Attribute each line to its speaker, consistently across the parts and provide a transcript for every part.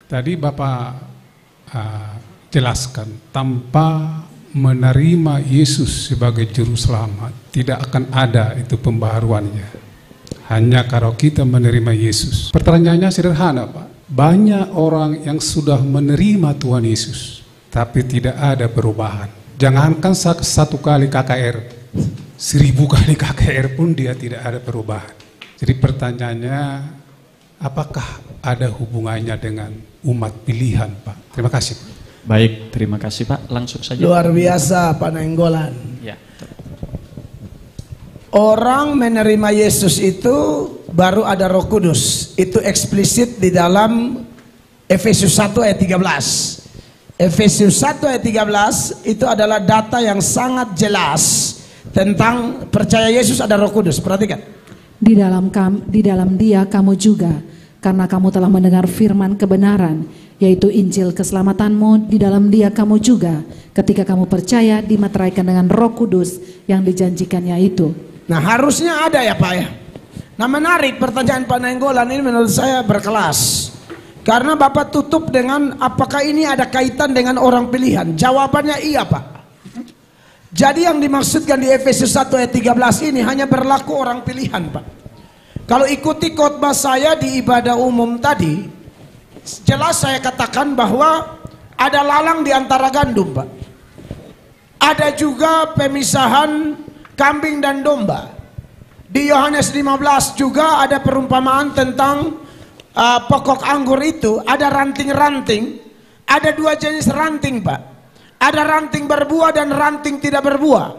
Speaker 1: Tadi Bapak jelaskan, tanpa menerima Yesus sebagai juru selamat tidak akan ada itu pembaharuannya. Hanya kalau kita menerima Yesus. Pertanyaannya sederhana, Pak. Banyak orang yang sudah menerima Tuhan Yesus, tapi tidak ada perubahan. Jangankan satu kali KKR, 1000 kali KKR pun dia tidak ada perubahan. Jadi pertanyaannya, apakah ada hubungannya dengan umat pilihan, Pak? Terima kasih.
Speaker 2: Baik, terima kasih Pak. Langsung saja.
Speaker 3: Luar biasa Pak Nainggolan.
Speaker 2: Ya.
Speaker 3: Orang menerima Yesus itu baru ada Roh Kudus. Itu eksplisit di dalam Efesus 1 ayat 13. Efesus 1 ayat 13 itu adalah data yang sangat jelas tentang percaya Yesus ada Roh Kudus. Perhatikan.
Speaker 4: Di dalam Dia kamu juga, karena kamu telah mendengar firman kebenaran, yaitu Injil keselamatanmu. Di dalam Dia kamu juga, ketika kamu percaya, dimeteraikan dengan Roh Kudus yang dijanjikannya itu.
Speaker 3: Nah, harusnya ada ya Pak ya. Nah, menarik pertanyaan Pak Nainggolan ini menurut saya berkelas. Karena Bapak tutup dengan apakah ini ada kaitan dengan orang pilihan? Jawabannya iya Pak. Jadi yang dimaksudkan di Efesus 1 ayat 13 ini hanya berlaku orang pilihan Pak. Kalau ikuti khotbah saya di ibadah umum tadi, jelas saya katakan bahwa ada lalang di antara gandum Pak. Ada juga pemisahan kambing dan domba. Di Yohanes 15 juga ada perumpamaan tentang pokok anggur itu. Ada ranting-ranting. Ada 2 jenis ranting Pak. Ada ranting berbuah dan ranting tidak berbuah.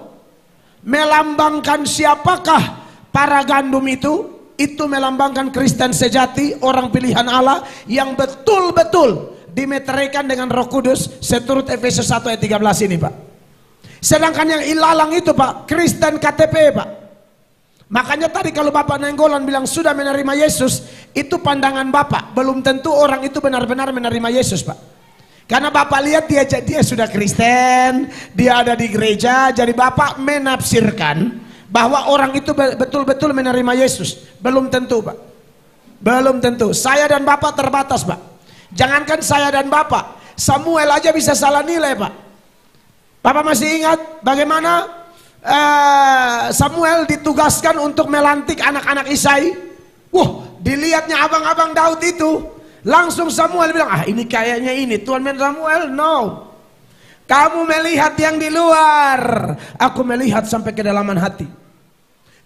Speaker 3: Melambangkan siapakah para gandum itu? Itu melambangkan Kristen sejati, orang pilihan Allah yang betul-betul dimeteraikan dengan Roh Kudus seturut Efesus 1 ayat 13 ini Pak. Sedangkan yang ilalang itu Pak, Kristen KTP Pak. Makanya tadi kalau Bapak Nainggolan bilang sudah menerima Yesus, itu pandangan Bapak. Belum tentu orang itu benar-benar menerima Yesus Pak. Karena Bapak lihat dia sudah Kristen, dia ada di gereja, jadi Bapak menafsirkan bahwa orang itu betul-betul menerima Yesus. Belum tentu Pak. Belum tentu. Saya dan Bapak terbatas Pak. Jangankan saya dan Bapak, Samuel aja bisa salah nilai Pak. Bapak masih ingat bagaimana Samuel ditugaskan untuk melantik anak-anak Isai? Wah, dilihatnya abang-abang Daud itu, langsung Samuel bilang, ini kayaknya ini Tuhan Samuel. No, kamu melihat yang di luar, aku melihat sampai kedalaman hati.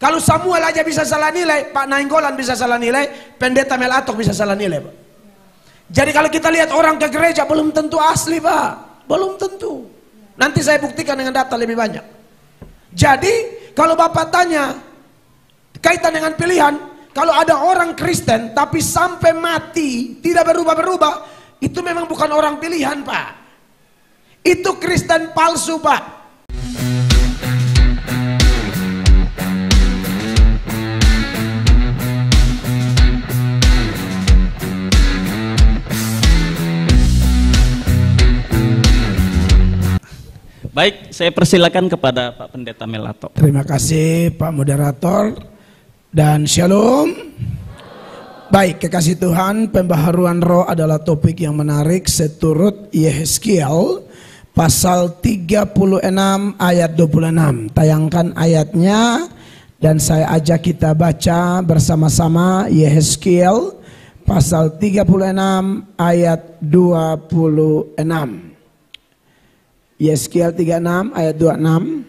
Speaker 3: Kalau Samuel aja bisa salah nilai, Pak Nainggolan bisa salah nilai, Pendeta Melatok bisa salah nilai Pak. Jadi kalau kita lihat orang ke gereja belum tentu asli Pak, belum tentu. Nanti saya buktikan dengan data lebih banyak. Jadi kalau Bapak tanya kaitan dengan pilihan, kalau ada orang Kristen tapi sampai mati tidak berubah-berubah, itu memang bukan orang pilihan Pak. Itu Kristen palsu Pak.
Speaker 2: Baik, saya persilakan kepada Pak Pendeta Melatok.
Speaker 3: Terima kasih Pak Moderator dan Shalom. Baik, kekasih Tuhan, pembaharuan roh adalah topik yang menarik seturut Yehezkiel pasal 36 ayat 26. Tayangkan ayatnya dan saya ajak kita baca bersama-sama Yehezkiel pasal 36 ayat 26. Yehezkiel 36 ayat 26.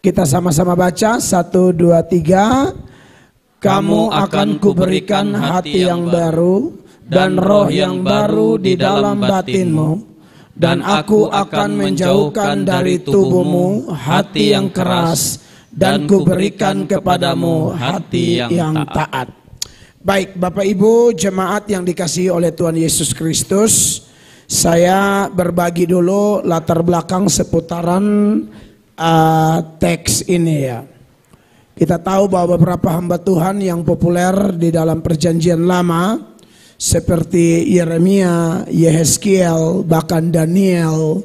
Speaker 3: Kita sama-sama baca 1, 2, 3. Kamu akan kuberikan hati yang baru dan roh yang baru di dalam batinmu, dan aku akan menjauhkan dari tubuhmu hati yang keras dan kuberikan kepadamu hati yang taat. Baik Bapak Ibu jemaat yang dikasihi oleh Tuhan Yesus Kristus, saya berbagi dulu latar belakang seputaran teks ini ya. Kita tahu bahwa beberapa hamba Tuhan yang populer di dalam perjanjian lama seperti Yeremia, Yehezkiel, bahkan Daniel,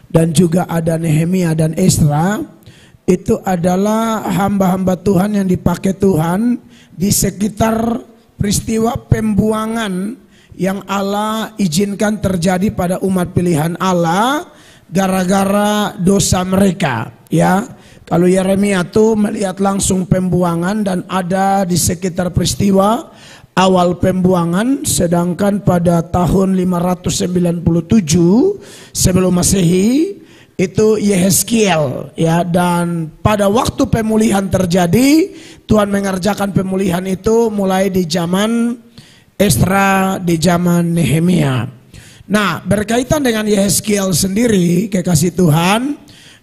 Speaker 3: dan juga ada Nehemia dan Esra, itu adalah hamba-hamba Tuhan yang dipakai Tuhan di sekitar peristiwa pembuangan yang Allah izinkan terjadi pada umat pilihan Allah gara-gara dosa mereka, ya. Kalau Yeremia tuh melihat langsung pembuangan dan ada di sekitar peristiwa awal pembuangan, sedangkan pada tahun 597 sebelum Masehi itu Yehezkiel, ya. Dan pada waktu pemulihan terjadi, Tuhan mengerjakan pemulihan itu mulai di zaman Esra, di zaman Nehemia. Nah, berkaitan dengan Yehezkiel sendiri, kekasih Tuhan,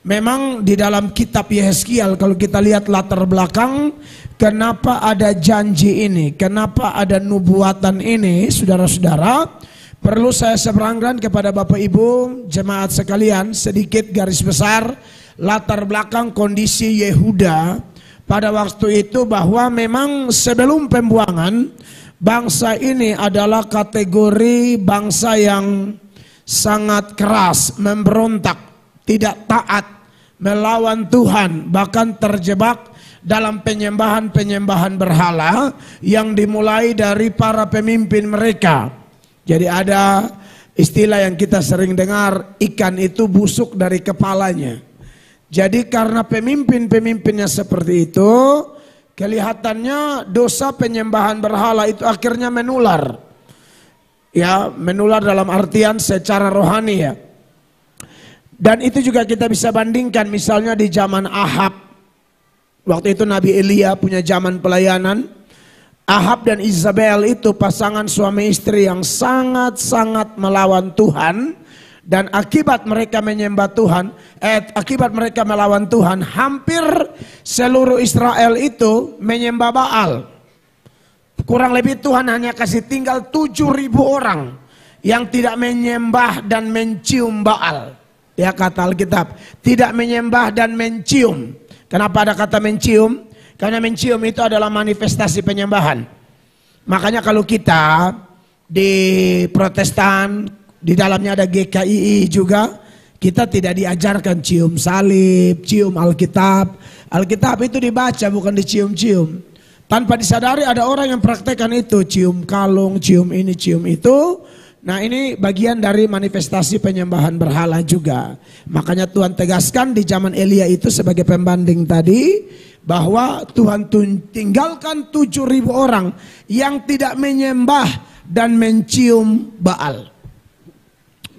Speaker 3: memang di dalam kitab Yehezkiel kalau kita lihat latar belakang kenapa ada janji ini, kenapa ada nubuatan ini, saudara-saudara, perlu saya seberangkan kepada Bapak Ibu jemaat sekalian sedikit garis besar latar belakang kondisi Yehuda pada waktu itu, bahwa memang sebelum pembuangan bangsa ini adalah kategori bangsa yang sangat keras, memberontak, tidak taat, melawan Tuhan, bahkan terjebak dalam penyembahan-penyembahan berhala yang dimulai dari para pemimpin mereka. Jadi ada istilah yang kita sering dengar, ikan itu busuk dari kepalanya. Jadi karena pemimpin-pemimpinnya seperti itu, kelihatannya dosa penyembahan berhala itu akhirnya menular. Ya, menular dalam artian secara rohani, ya. Dan itu juga kita bisa bandingkan misalnya di zaman Ahab. Waktu itu Nabi Elia punya zaman pelayanan. Ahab dan Isabel itu pasangan suami istri yang sangat-sangat melawan Tuhan. Dan akibat mereka menyembah Tuhan, akibat mereka melawan Tuhan, hampir seluruh Israel itu menyembah Baal. Kurang lebih Tuhan hanya kasih tinggal 7.000 orang yang tidak menyembah dan mencium Baal. Ya, kata Alkitab, tidak menyembah dan mencium. Kenapa ada kata mencium? Karena mencium itu adalah manifestasi penyembahan. Makanya kalau kita di Protestan, di dalamnya ada GKII juga, kita tidak diajarkan cium salib, cium Alkitab. Alkitab itu dibaca, bukan dicium-cium. Tanpa disadari ada orang yang praktekkan itu, cium kalung, cium ini, cium itu. Nah, ini bagian dari manifestasi penyembahan berhala juga. Makanya Tuhan tegaskan di zaman Elia itu sebagai pembanding tadi, bahwa Tuhan tinggalkan 7.000 orang yang tidak menyembah dan mencium Baal.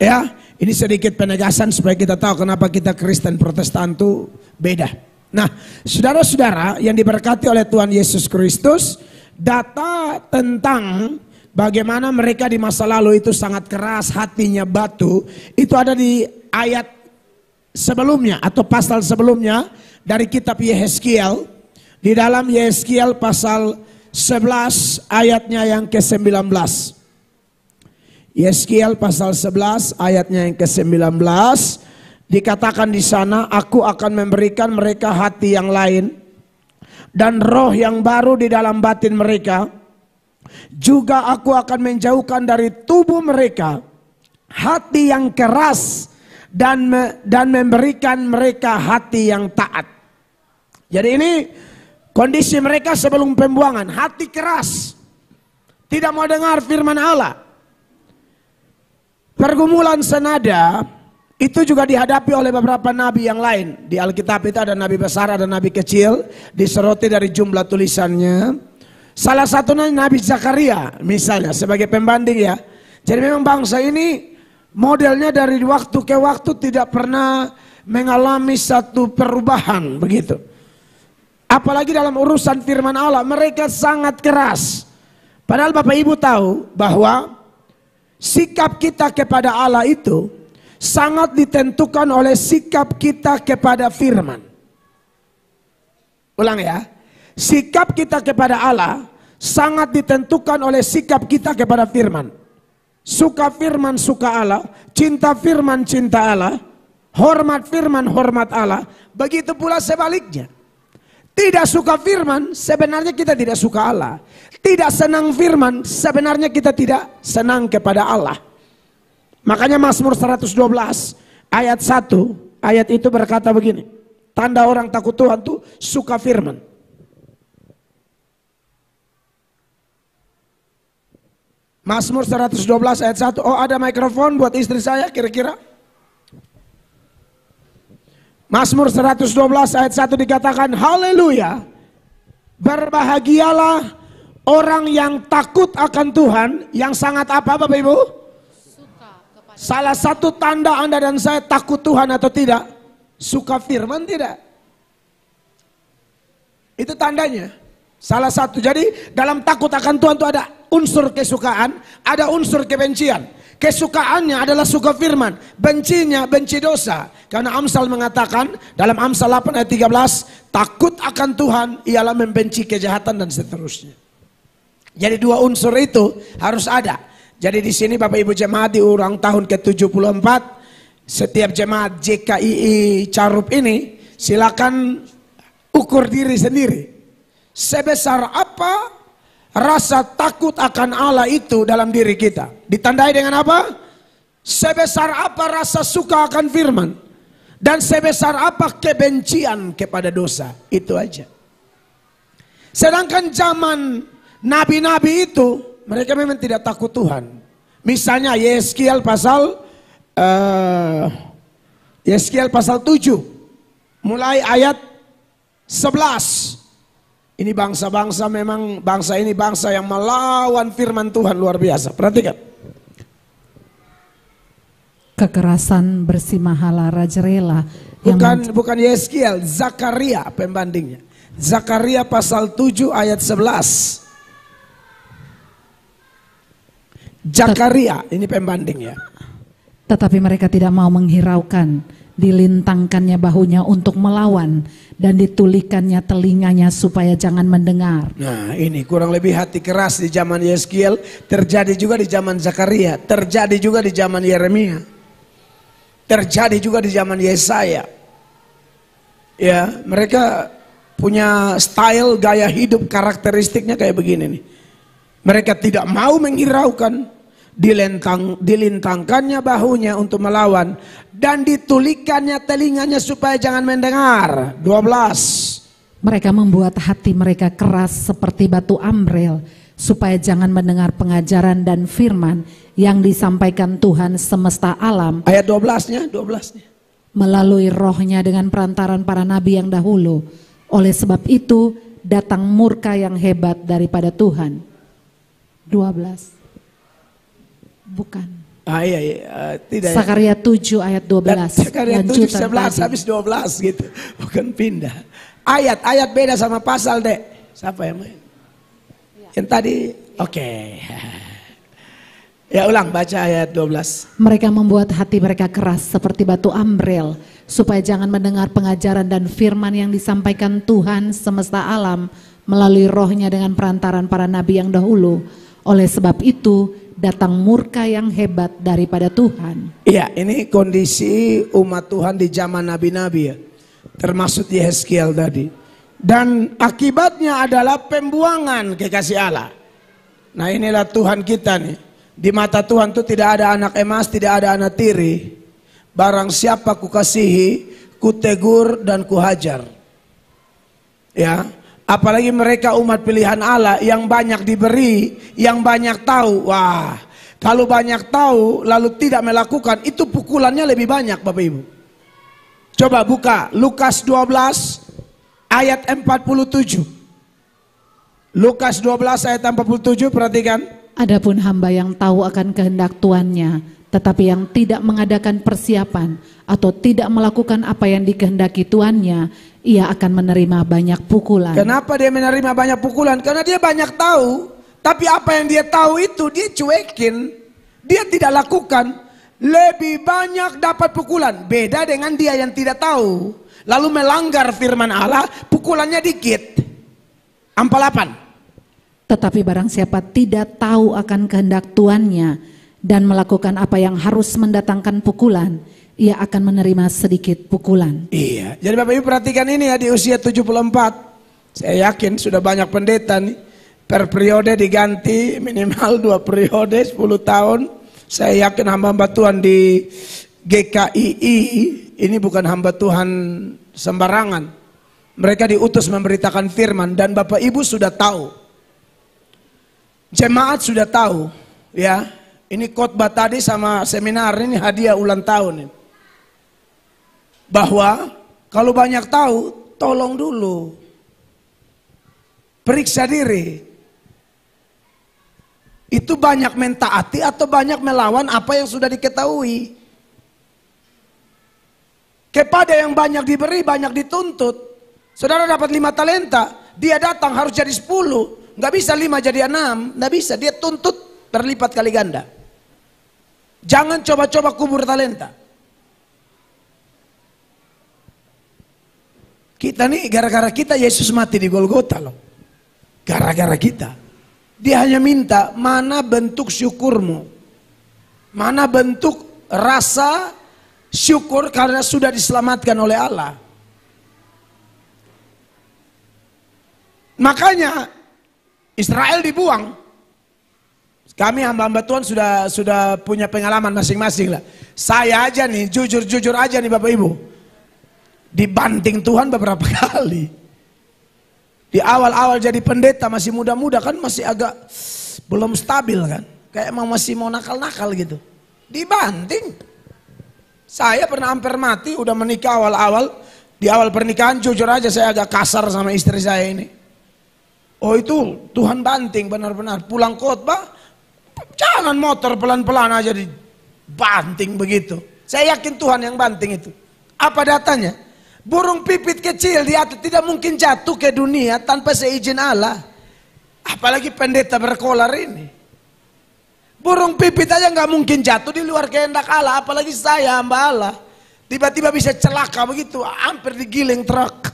Speaker 3: Ya, ini sedikit penegasan supaya kita tahu kenapa kita Kristen Protestan itu beda. Nah, saudara-saudara yang diberkati oleh Tuhan Yesus Kristus, data tentang bagaimana mereka di masa lalu itu sangat keras, hatinya batu, itu ada di ayat sebelumnya atau pasal sebelumnya dari kitab Yehezkiel. Di dalam Yehezkiel pasal 11 ayatnya yang ke-19. Yehezkiel pasal 11 ayatnya yang ke-19 dikatakan di sana, aku akan memberikan mereka hati yang lain dan roh yang baru di dalam batin mereka. Juga aku akan menjauhkan dari tubuh mereka hati yang keras dan memberikan mereka hati yang taat. Jadi ini kondisi mereka sebelum pembuangan, hati keras, tidak mau dengar firman Allah. Pergumulan senada itu juga dihadapi oleh beberapa nabi yang lain. Di Alkitab itu ada nabi besar, ada nabi kecil, disoroti dari jumlah tulisannya. Salah satunya Nabi Zakaria misalnya sebagai pembanding, ya. Jadi memang bangsa ini modelnya dari waktu ke waktu tidak pernah mengalami satu perubahan begitu. Apalagi dalam urusan firman Allah mereka sangat keras. Padahal Bapak Ibu tahu bahwa sikap kita kepada Allah itu sangat ditentukan oleh sikap kita kepada firman. Ulang ya. Sikap kita kepada Allah sangat ditentukan oleh sikap kita kepada firman. Suka firman, suka Allah. Cinta firman, cinta Allah. Hormat firman, hormat Allah. Begitu pula sebaliknya. Tidak suka firman, sebenarnya kita tidak suka Allah. Tidak senang firman, sebenarnya kita tidak senang kepada Allah. Makanya Mazmur 112 ayat 1, ayat itu berkata begini. Tanda orang takut Tuhan tuh suka firman. Mazmur 112 ayat 1. Oh, ada mikrofon buat istri saya kira-kira? Mazmur 112 ayat 1 dikatakan, haleluya, berbahagialah orang yang takut akan Tuhan, yang sangat apa Bapak Ibu? Salah satu tanda Anda dan saya takut Tuhan atau tidak, suka firman tidak? Itu tandanya. Salah satu. Jadi dalam takut akan Tuhan itu ada unsur kesukaan, ada unsur kebencian. Kesukaannya adalah suka firman, bencinya benci dosa. Karena Amsal mengatakan dalam Amsal 8 ayat 13, takut akan Tuhan ialah membenci kejahatan dan seterusnya. Jadi dua unsur itu harus ada. Jadi di sini Bapak Ibu jemaat di ulang tahun ke-74, setiap jemaat JKII Carup ini silakan ukur diri sendiri. Sebesar apa rasa takut akan Allah itu dalam diri kita? Ditandai dengan apa? Sebesar apa rasa suka akan firman? Dan sebesar apa kebencian kepada dosa? Itu aja. Sedangkan zaman nabi-nabi itu mereka memang tidak takut Tuhan. Misalnya Yeskiel pasal 7 mulai ayat 11. Ini bangsa-bangsa, memang bangsa ini bangsa yang melawan firman Tuhan luar biasa. Perhatikan.
Speaker 4: Kekerasan bersimahala rajarela.
Speaker 3: Bukan Yeskiel, Zakaria pembandingnya. Zakaria pasal 7 ayat 11. Zakaria ini pembandingnya.
Speaker 4: Tetapi mereka tidak mau menghiraukan, dilintangkannya bahunya untuk melawan, dan ditulikannya telinganya supaya jangan mendengar.
Speaker 3: Nah ini kurang lebih hati keras di zaman Yeskiel, terjadi juga di zaman Zakaria, terjadi juga di zaman Yeremia, terjadi juga di zaman Yesaya. Ya, mereka punya style, gaya hidup, karakteristiknya kayak begini nih. Mereka tidak mau menghiraukan, dilintangkannya bahunya untuk melawan, dan ditulikannya telinganya supaya jangan mendengar. 12.
Speaker 4: Mereka membuat hati mereka keras seperti batu ambrel, supaya jangan mendengar pengajaran dan firman yang disampaikan Tuhan semesta alam.
Speaker 3: Ayat 12-nya.
Speaker 4: Melalui rohnya dengan perantaran para nabi yang dahulu. Oleh sebab itu datang murka yang hebat daripada Tuhan. 12. Bukan.
Speaker 3: Tidak.
Speaker 4: Zakaria 7 ayat 12.
Speaker 3: Zakaria 7 11 habis 12 gitu. Bukan pindah. Ayat beda sama pasal, Dek. Siapa yang main? Yang tadi. Oke. Ya ulang, baca ayat 12.
Speaker 4: Mereka membuat hati mereka keras seperti batu ambrel, supaya jangan mendengar pengajaran dan firman yang disampaikan Tuhan semesta alam melalui rohnya dengan perantaran para nabi yang dahulu. Oleh sebab itu datang murka yang hebat daripada Tuhan.
Speaker 3: Iya, ini kondisi umat Tuhan di zaman nabi-nabi ya, termasuk Yeskiel tadi. Dan akibatnya adalah pembuangan kekasih Allah. Nah inilah Tuhan kita nih. Di mata Tuhan itu tidak ada anak emas, tidak ada anak tiri. Barang siapa kukasihi, kutegur dan kuhajar. Ya. Apalagi mereka umat pilihan Allah yang banyak diberi, yang banyak tahu. Wah, kalau banyak tahu lalu tidak melakukan, itu pukulannya lebih banyak Bapak Ibu. Coba buka Lukas 12 ayat 47. Lukas 12 ayat 47, perhatikan.
Speaker 4: Adapun hamba yang tahu akan kehendak tuannya, tetapi yang tidak mengadakan persiapan atau tidak melakukan apa yang dikehendaki tuannya, ia akan menerima banyak pukulan.
Speaker 3: Kenapa dia menerima banyak pukulan? Karena dia banyak tahu, tapi apa yang dia tahu itu dia cuekin, dia tidak lakukan. Lebih banyak dapat pukulan. Beda dengan dia yang tidak tahu, lalu melanggar firman Allah, pukulannya dikit. Ampal 8.
Speaker 4: Tetapi barang siapa tidak tahu akan kehendak tuannya dan melakukan apa yang harus mendatangkan pukulan, ia akan menerima sedikit pukulan.
Speaker 3: Iya, jadi Bapak Ibu perhatikan ini ya, di usia 74. Saya yakin sudah banyak pendeta nih, per periode diganti minimal 2 periode 10 tahun. Saya yakin hamba-hamba Tuhan di GKII ini bukan hamba Tuhan sembarangan. Mereka diutus memberitakan firman dan Bapak Ibu sudah tahu. Jemaat sudah tahu. Ya, ini khotbah tadi sama seminar ini hadiah ulang tahun ini. Bahwa kalau banyak tahu, tolong dulu periksa diri. Itu banyak mentaati atau banyak melawan apa yang sudah diketahui. Kepada yang banyak diberi, banyak dituntut. Saudara dapat 5 talenta, dia datang harus jadi 10. Nggak bisa 5 jadi 6, nggak bisa. Dia tuntut berlipat kali ganda. Jangan coba-coba kubur talenta. Kita nih gara-gara kita Yesus mati di Golgota loh. Gara-gara kita. Dia hanya minta mana bentuk syukurmu. Mana bentuk rasa syukur karena sudah diselamatkan oleh Allah. Makanya Israel dibuang. Kami hamba-hamba Tuhan sudah punya pengalaman masing-masing lah. Saya aja nih, jujur aja nih Bapak Ibu. Dibanting Tuhan beberapa kali. Di awal-awal jadi pendeta masih muda-muda kan masih agak belum stabil kan. Kayak emang masih mau nakal-nakal gitu. Dibanting. Saya pernah hampir mati, udah menikah awal-awal. Di awal pernikahan jujur aja saya agak kasar sama istri saya ini. Oh itu Tuhan banting benar-benar. Pulang khotbah, jangan motor pelan-pelan aja dibanting begitu. Saya yakin Tuhan yang banting itu. Apa datanya? Burung pipit kecil di atas tidak mungkin jatuh ke dunia tanpa seizin Allah. Apalagi pendeta berkolar ini. Burung pipit aja nggak mungkin jatuh di luar kehendak Allah, apalagi saya hamba Allah. Tiba-tiba bisa celaka begitu, hampir digiling truk.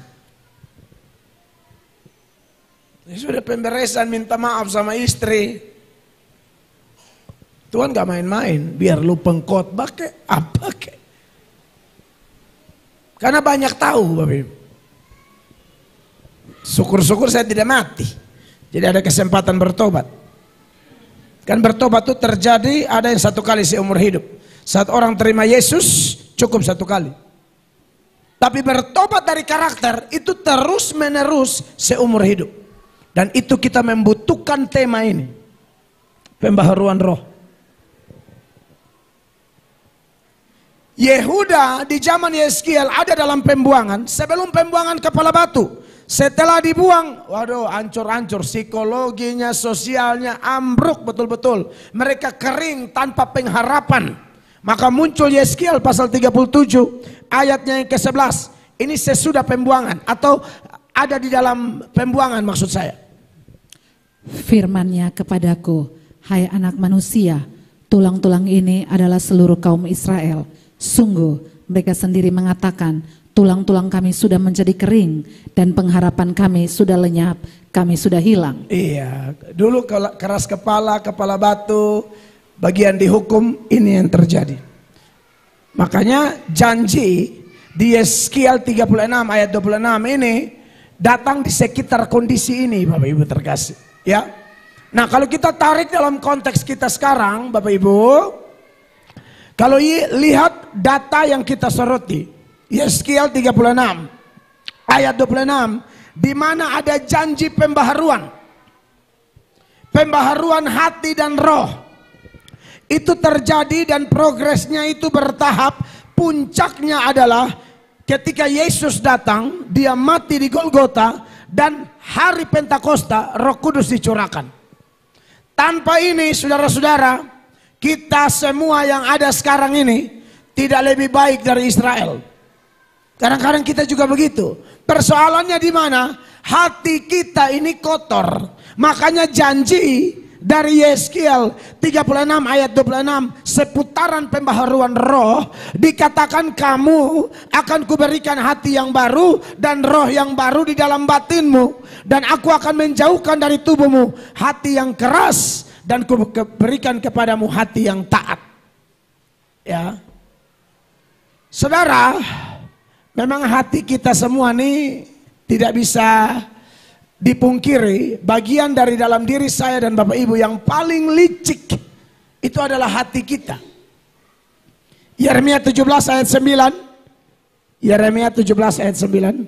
Speaker 3: Ya sudah pemberesan, minta maaf sama istri. Tuhan nggak main-main, biar lu pengkhotbah ke apa ke. Karena banyak tahu, Bapak Ibu. Syukur-syukur saya tidak mati, jadi ada kesempatan bertobat. Kan bertobat itu terjadi ada yang 1 kali seumur hidup. Saat orang terima Yesus cukup 1 kali. Tapi bertobat dari karakter itu terus menerus seumur hidup. Dan itu kita membutuhkan tema ini. Pembaharuan roh. Yehuda di zaman Yeskiel ada dalam pembuangan. Sebelum pembuangan kepala batu. Setelah dibuang, waduh hancur-hancur psikologinya, sosialnya ambruk betul-betul. Mereka kering tanpa pengharapan. Maka muncul Yeskiel pasal 37 ayatnya yang ke-11. Ini sesudah pembuangan atau ada di dalam pembuangan maksud saya.
Speaker 4: Firman-Nya kepadaku, hai anak manusia, tulang-tulang ini adalah seluruh kaum Israel. Sungguh mereka sendiri mengatakan, tulang-tulang kami sudah menjadi kering dan pengharapan kami sudah lenyap, kami sudah hilang.
Speaker 3: Iya, dulu keras kepala, kepala batu, bagian dihukum, ini yang terjadi. Makanya janji di Yeskiel 36 ayat 26 ini datang di sekitar kondisi ini Bapak Ibu terkasih. Ya. Nah kalau kita tarik dalam konteks kita sekarang Bapak Ibu, kalau lihat data yang kita soroti. Yeskiel 36 ayat 26 di mana ada janji pembaharuan. Pembaharuan hati dan roh. Itu terjadi dan progresnya itu bertahap. Puncaknya adalah ketika Yesus datang, dia mati di Golgota dan hari Pentakosta Roh Kudus dicurahkan. Tanpa ini saudara-saudara, kita semua yang ada sekarang ini tidak lebih baik dari Israel. Kadang-kadang kita juga begitu. Persoalannya di mana? Hati kita ini kotor. Makanya janji dari Yeskiel 36 ayat 26 seputaran pembaharuan roh dikatakan kamu akan kuberikan hati yang baru dan roh yang baru di dalam batinmu dan aku akan menjauhkan dari tubuhmu hati yang keras dan kuberikan kepadamu hati yang taat. Ya. Saudara, memang hati kita semua nih tidak bisa dipungkiri. Bagian dari dalam diri saya dan Bapak Ibu yang paling licik itu adalah hati kita. Yeremia 17 ayat 9. Yeremia 17 ayat 9.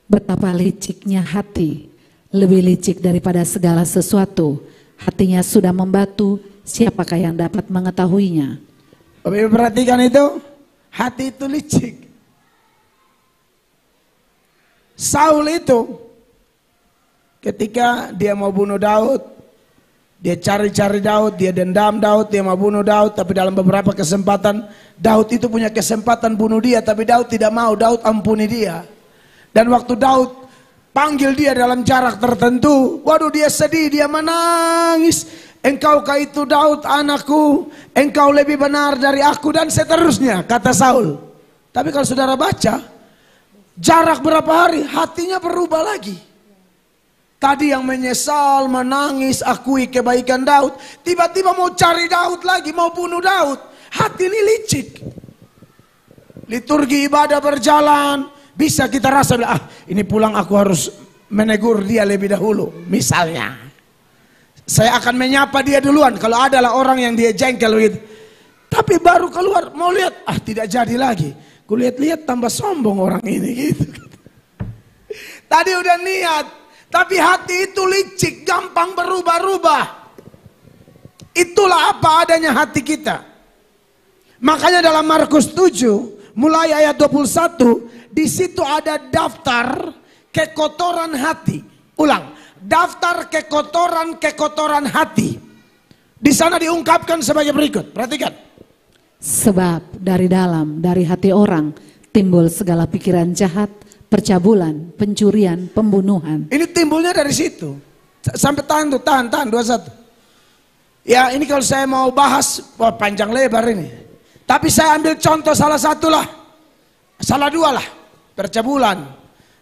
Speaker 4: Betapa liciknya hati, lebih licik daripada segala sesuatu. Hatinya sudah membatu, siapakah yang dapat mengetahuinya?
Speaker 3: Bapak Ibu perhatikan itu, hati itu licik. Saul itu ketika dia mau bunuh Daud, dia cari-cari Daud, dia dendam Daud, dia mau bunuh Daud, tapi dalam beberapa kesempatan Daud itu punya kesempatan bunuh dia, tapi Daud tidak mau, Daud ampuni dia. Dan waktu Daud panggil dia dalam jarak tertentu, waduh dia sedih, dia menangis. Engkaukah itu Daud anakku, engkau lebih benar dari aku, dan seterusnya, kata Saul. Tapi kalau saudara baca, jarak berapa hari, hatinya berubah lagi. Tadi yang menyesal, menangis, akui kebaikan Daud, tiba-tiba mau cari Daud lagi, mau bunuh Daud. Hati ini licik. Liturgi ibadah berjalan, bisa kita rasa, ini pulang aku harus menegur dia lebih dahulu. Misalnya, saya akan menyapa dia duluan kalau adalah orang yang dia jengkel gitu. Tapi baru keluar, mau lihat, tidak jadi lagi. Kulihat-lihat tambah sombong orang ini gitu. Tadi udah niat, tapi hati itu licik, gampang berubah-ubah. Itulah apa adanya hati kita. Makanya dalam Markus 7, mulai ayat 21, di situ ada daftar kekotoran hati. Ulang, daftar kekotoran hati. Di sana diungkapkan sebagai berikut. Perhatikan.
Speaker 4: Sebab dari dalam, dari hati orang, timbul segala pikiran jahat, percabulan, pencurian, pembunuhan. Ini
Speaker 3: timbulnya dari situ. Sampai tahan 21. Ya ini kalau saya mau bahas, panjang lebar ini. Tapi saya ambil contoh salah satu lah. Salah dua lah. Percabulan.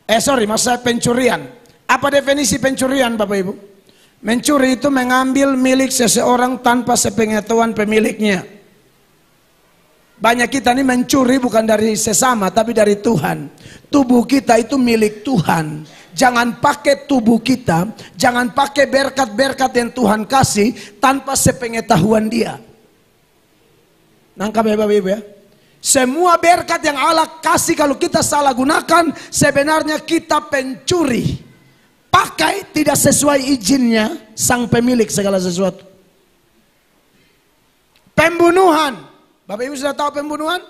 Speaker 3: Maksud pencurian. Apa definisi pencurian Bapak Ibu? Mencuri itu mengambil milik seseorang tanpa sepengetahuan pemiliknya. Banyak kita ini mencuri bukan dari sesama tapi dari Tuhan. Tubuh kita itu milik Tuhan. Jangan pakai tubuh kita, jangan pakai berkat-berkat yang Tuhan kasih tanpa sepengetahuan Dia. Nangkap ya Bapak Ibu ya. Semua berkat yang Allah kasih kalau kita salah gunakan, sebenarnya kita pencuri. Pakai tidak sesuai izinnya sang pemilik segala sesuatu. Pembunuhan. Bapak Ibu sudah tahu pembunuhan?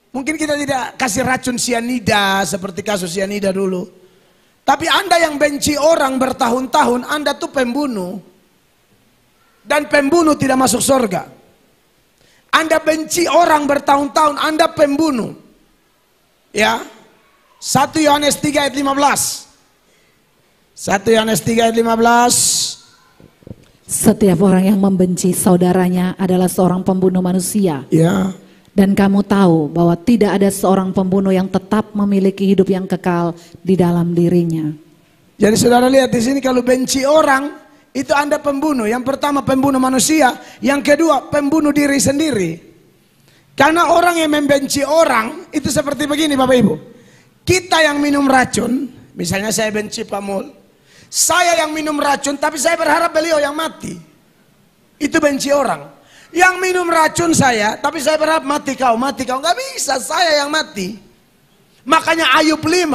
Speaker 3: Mungkin kita tidak kasih racun sianida seperti kasus sianida dulu. Tapi Anda yang benci orang bertahun-tahun, Anda tuh pembunuh. Dan pembunuh tidak masuk surga. Anda benci orang bertahun-tahun, Anda pembunuh. Ya. 1 Yohanes 3 ayat 15. 1 Yohanes 3 ayat 15.
Speaker 4: Setiap orang yang membenci saudaranya adalah seorang pembunuh manusia.
Speaker 3: Ya.
Speaker 4: Dan kamu tahu bahwa tidak ada seorang pembunuh yang tetap memiliki hidup yang kekal di dalam dirinya.
Speaker 3: Jadi saudara lihat di sini kalau benci orang, itu Anda pembunuh. Yang pertama pembunuh manusia, yang kedua pembunuh diri sendiri. Karena orang yang membenci orang itu seperti begini Bapak Ibu. Kita yang minum racun, misalnya saya benci Pak Mul. Saya yang minum racun tapi saya berharap beliau yang mati. Itu benci orang. Yang minum racun saya tapi saya berharap mati kau. Gak bisa, saya yang mati. Makanya Ayub 5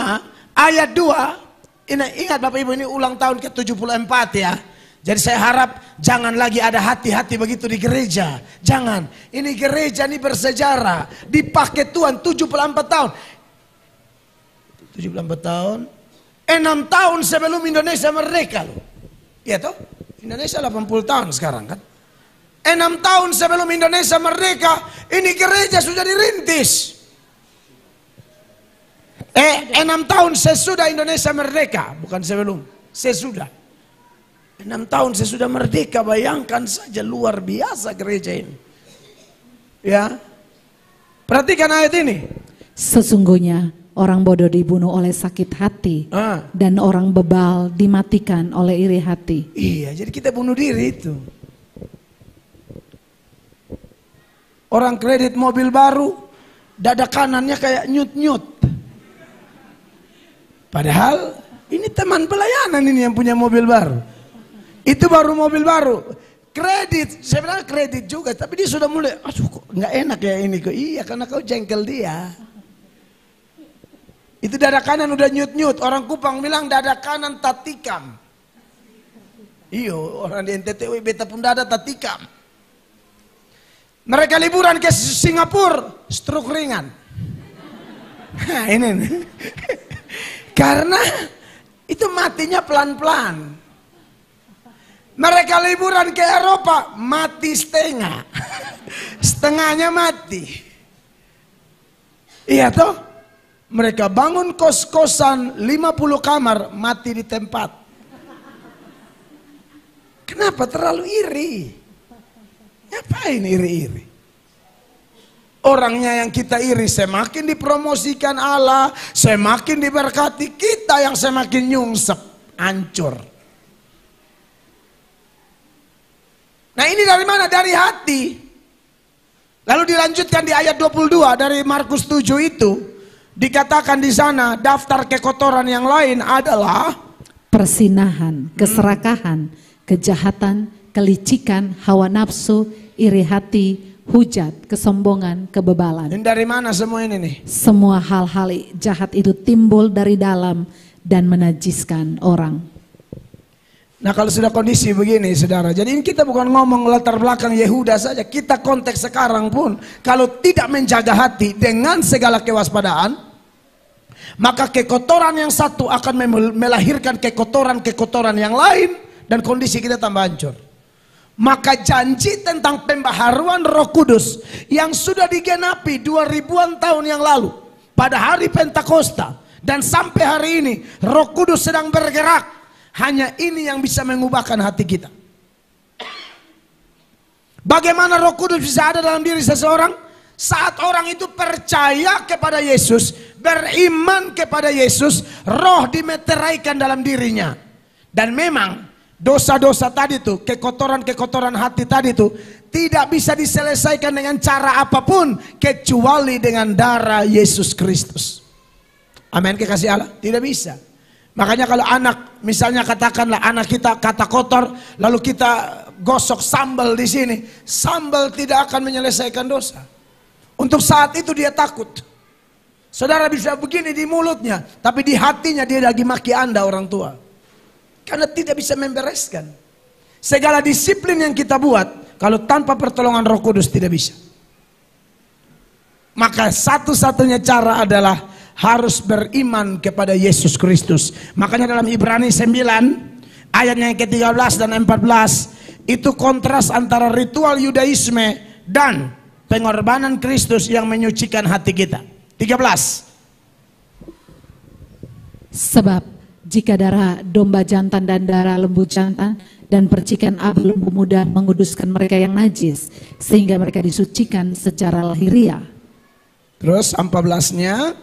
Speaker 3: ayat 2. Ingat Bapak Ibu, ini ulang tahun ke-74 ya. Jadi saya harap jangan lagi ada hati-hati begitu di gereja. Jangan. Ini gereja ini bersejarah. Dipakai Tuhan 74 tahun. 74 tahun. 6 tahun sebelum Indonesia merdeka loh. Ya toh? Indonesia 80 tahun sekarang kan. 6 tahun sebelum Indonesia merdeka, ini gereja sudah dirintis. 6 tahun sesudah Indonesia merdeka, bukan sebelum, sesudah. 6 tahun sesudah merdeka, bayangkan saja luar biasa gereja ini. Ya. Perhatikan ayat ini.
Speaker 4: Sesungguhnya orang bodoh dibunuh oleh sakit hati, dan orang bebal dimatikan oleh iri hati.
Speaker 3: Iya, jadi kita bunuh diri itu. Orang kredit mobil baru, dada kanannya kayak nyut-nyut. Padahal ini teman pelayanan ini yang punya mobil baru. Itu baru mobil baru. Kredit, sebenarnya kredit juga, tapi dia sudah mulai, aduh kok nggak enak ya ini kok. Iya, karena kau jengkel dia. Itu dada kanan udah nyut-nyut. Orang Kupang bilang dada kanan tatikam. Iyo, orang di NTT beta pun dada tatikam. Mereka liburan ke Singapura, stroke ringan. Nah, ini. Karena itu matinya pelan-pelan. Mereka liburan ke Eropa, mati setengah. Setengahnya mati. Iya toh? Mereka bangun kos-kosan 50 kamar, mati di tempat. Kenapa? Terlalu iri. Ngapain iri-iri? Orangnya yang kita iri semakin dipromosikan Allah, semakin diberkati, kita yang semakin nyungsep, hancur. Nah ini dari mana? Dari hati. Lalu dilanjutkan di ayat 22 dari Markus 7 itu, dikatakan di sana daftar kekotoran yang lain adalah
Speaker 4: persinahan, keserakahan, kejahatan, kelicikan, hawa nafsu, iri hati, hujat, kesombongan, kebebalan.
Speaker 3: Ini dari mana semua ini nih?
Speaker 4: Semua hal-hal jahat itu timbul dari dalam dan menajiskan orang.
Speaker 3: Nah kalau sudah kondisi begini saudara, jadi ini kita bukan ngomong latar belakang Yehuda saja, kita konteks sekarang pun kalau tidak menjaga hati dengan segala kewaspadaan, maka kekotoran yang satu akan melahirkan kekotoran-kekotoran yang lain dan kondisi kita tambah hancur. Maka janji tentang pembaharuan Roh Kudus yang sudah digenapi 2000-an tahun yang lalu pada hari Pentakosta dan sampai hari ini Roh Kudus sedang bergerak. Hanya ini yang bisa mengubahkan hati kita. Bagaimana Roh Kudus bisa ada dalam diri seseorang? Saat orang itu percaya kepada Yesus, beriman kepada Yesus, roh dimeteraikan dalam dirinya. Dan memang dosa-dosa tadi itu, kekotoran-kekotoran hati tadi itu tidak bisa diselesaikan dengan cara apapun kecuali dengan darah Yesus Kristus. Amin, kekasih Allah. Tidak bisa. Makanya kalau anak, misalnya katakanlah anak kita kata kotor, lalu kita gosok sambal di sini, sambal tidak akan menyelesaikan dosa. Untuk saat itu dia takut. Saudara bisa begini di mulutnya, tapi di hatinya dia lagi maki Anda orang tua. Karena tidak bisa membereskan. Segala disiplin yang kita buat, kalau tanpa pertolongan Roh Kudus tidak bisa. Maka satu-satunya cara adalah harus beriman kepada Yesus Kristus. Makanya dalam Ibrani 9 ayatnya yang ke-13 dan 14 itu kontras antara ritual Yudaisme dan pengorbanan Kristus yang menyucikan hati kita. 13.
Speaker 4: Sebab jika darah domba jantan dan darah lembu jantan dan percikan abu lembu muda menguduskan mereka yang najis sehingga mereka disucikan secara lahiriah.
Speaker 3: Terus 14-nya,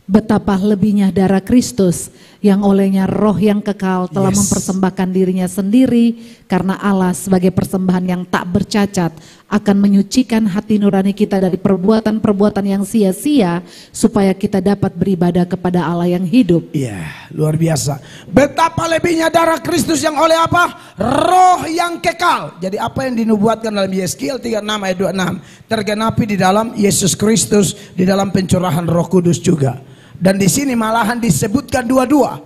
Speaker 4: betapa lebihnya darah Kristus yang olehnya roh yang kekal telah mempersembahkan dirinya sendiri karena Allah sebagai persembahan yang tak bercacat akan menyucikan hati nurani kita dari perbuatan-perbuatan yang sia-sia supaya kita dapat beribadah kepada Allah yang hidup.
Speaker 3: Iya, luar biasa. Betapa lebihnya darah Kristus yang oleh apa? Roh yang kekal. Jadi apa yang dinubuatkan dalam Yeskiel 36 ayat 26 tergenapi di dalam Yesus Kristus, di dalam pencurahan Roh Kudus juga. Dan di sini malahan disebutkan dua-dua.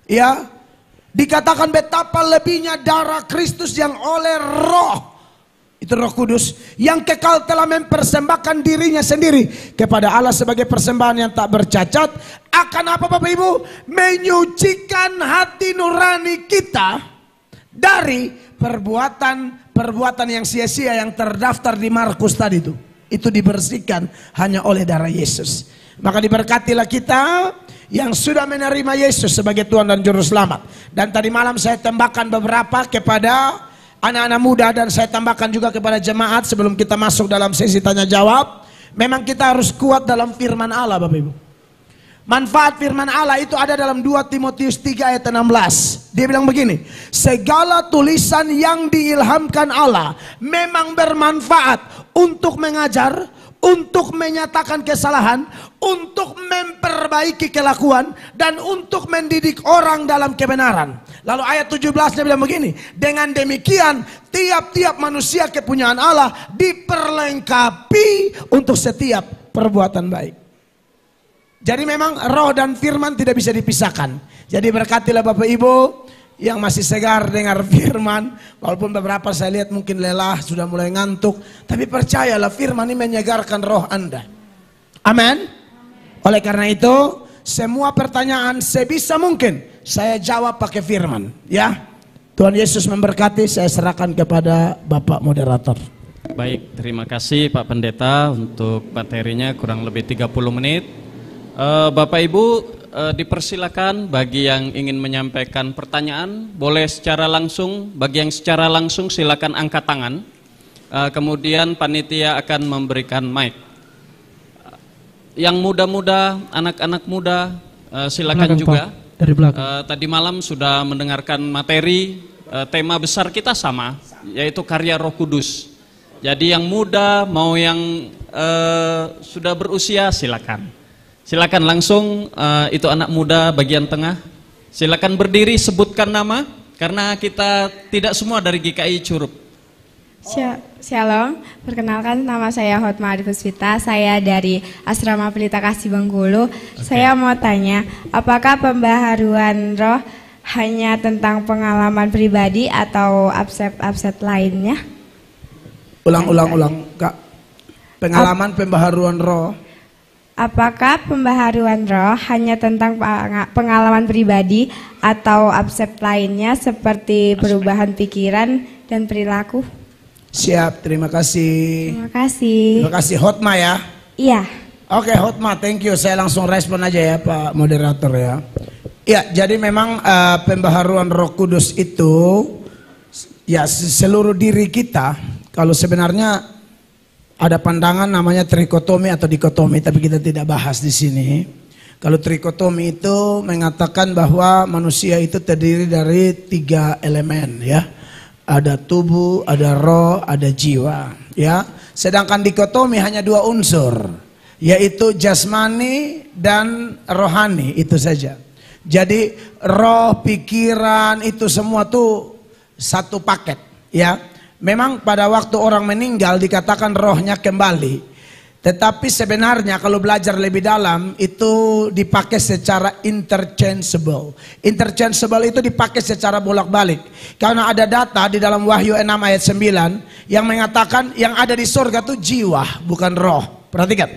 Speaker 3: Ya. Dikatakan betapa lebihnya darah Kristus yang oleh roh. Itu Roh Kudus yang kekal telah mempersembahkan dirinya sendiri kepada Allah sebagai persembahan yang tak bercacat. Akan apa Bapak Ibu? Menyucikan hati nurani kita dari perbuatan yang sia-sia yang terdaftar di Markus tadi itu. Itu dibersihkan hanya oleh darah Yesus. Maka diberkatilah kita yang sudah menerima Yesus sebagai Tuhan dan Juru Selamat. Dan tadi malam saya tambahkan beberapa kepada anak-anak muda dan saya tambahkan juga kepada jemaat sebelum kita masuk dalam sesi tanya jawab. Memang kita harus kuat dalam firman Allah Bapak Ibu. Manfaat firman Allah itu ada dalam 2 Timotius 3 ayat 16. Dia bilang begini, segala tulisan yang diilhamkan Allah memang bermanfaat untuk mengajar, untuk menyatakan kesalahan, untuk memperbaiki kelakuan, dan untuk mendidik orang dalam kebenaran. Lalu ayat 17-nya bilang begini, dengan demikian tiap-tiap manusia kepunyaan Allah diperlengkapi untuk setiap perbuatan baik. Jadi memang roh dan firman tidak bisa dipisahkan. Jadi berkatilah Bapak Ibu yang masih segar dengar firman. Walaupun beberapa saya lihat mungkin lelah, sudah mulai ngantuk. Tapi percayalah firman ini menyegarkan roh Anda. Amin. Oleh karena itu, semua pertanyaan sebisa mungkin saya jawab pakai firman. Ya, Tuhan Yesus memberkati. Saya serahkan kepada Bapak moderator.
Speaker 2: Baik, terima kasih Pak Pendeta untuk materinya kurang lebih 30 menit. Bapak Ibu dipersilakan bagi yang ingin menyampaikan pertanyaan, boleh secara langsung. Bagi yang secara langsung silakan angkat tangan. Kemudian panitia akan memberikan mic. Yang muda-muda, anak-anak muda silakan juga.
Speaker 5: Dari belakang.
Speaker 2: Tadi malam sudah mendengarkan materi, tema besar kita sama, yaitu karya Roh Kudus. Jadi yang muda mau yang sudah berusia silakan. Silakan langsung, itu anak muda bagian tengah. Silakan berdiri, sebutkan nama, karena kita tidak semua dari GKI Curup.
Speaker 6: Shalom, perkenalkan nama saya Hotma Adipusvita, saya dari Asrama Pelita Kasih Bengkulu. Saya mau tanya, apakah pembaharuan roh hanya tentang pengalaman pribadi atau upset lainnya?
Speaker 3: Ulang, Kak. Pengalaman pembaharuan roh.
Speaker 6: Apakah pembaharuan roh hanya tentang pengalaman pribadi atau upset lainnya seperti perubahan pikiran dan perilaku?
Speaker 3: Siap, terima kasih.
Speaker 6: Terima kasih.
Speaker 3: Terima kasih Hotma ya.
Speaker 6: Iya.
Speaker 3: Oke Hotma, thank you. Saya langsung respon aja ya Pak moderator ya. Ya, jadi memang pembaharuan Roh Kudus itu ya seluruh diri kita. Kalau sebenarnya ada pandangan namanya trikotomi atau dikotomi, tapi kita tidak bahas di sini. Kalau trikotomi itu mengatakan bahwa manusia itu terdiri dari 3 elemen ya. Ada tubuh, ada roh, ada jiwa ya. Sedangkan dikotomi hanya 2 unsur, yaitu jasmani dan rohani, itu saja. Jadi roh, pikiran itu semua tuh satu paket ya. Memang pada waktu orang meninggal dikatakan rohnya kembali. Tetapi sebenarnya kalau belajar lebih dalam itu dipakai secara interchangeable. Interchangeable itu dipakai secara bolak-balik. Karena ada data di dalam Wahyu 6 ayat 9 yang mengatakan yang ada di surga itu jiwa, bukan roh. Perhatikan.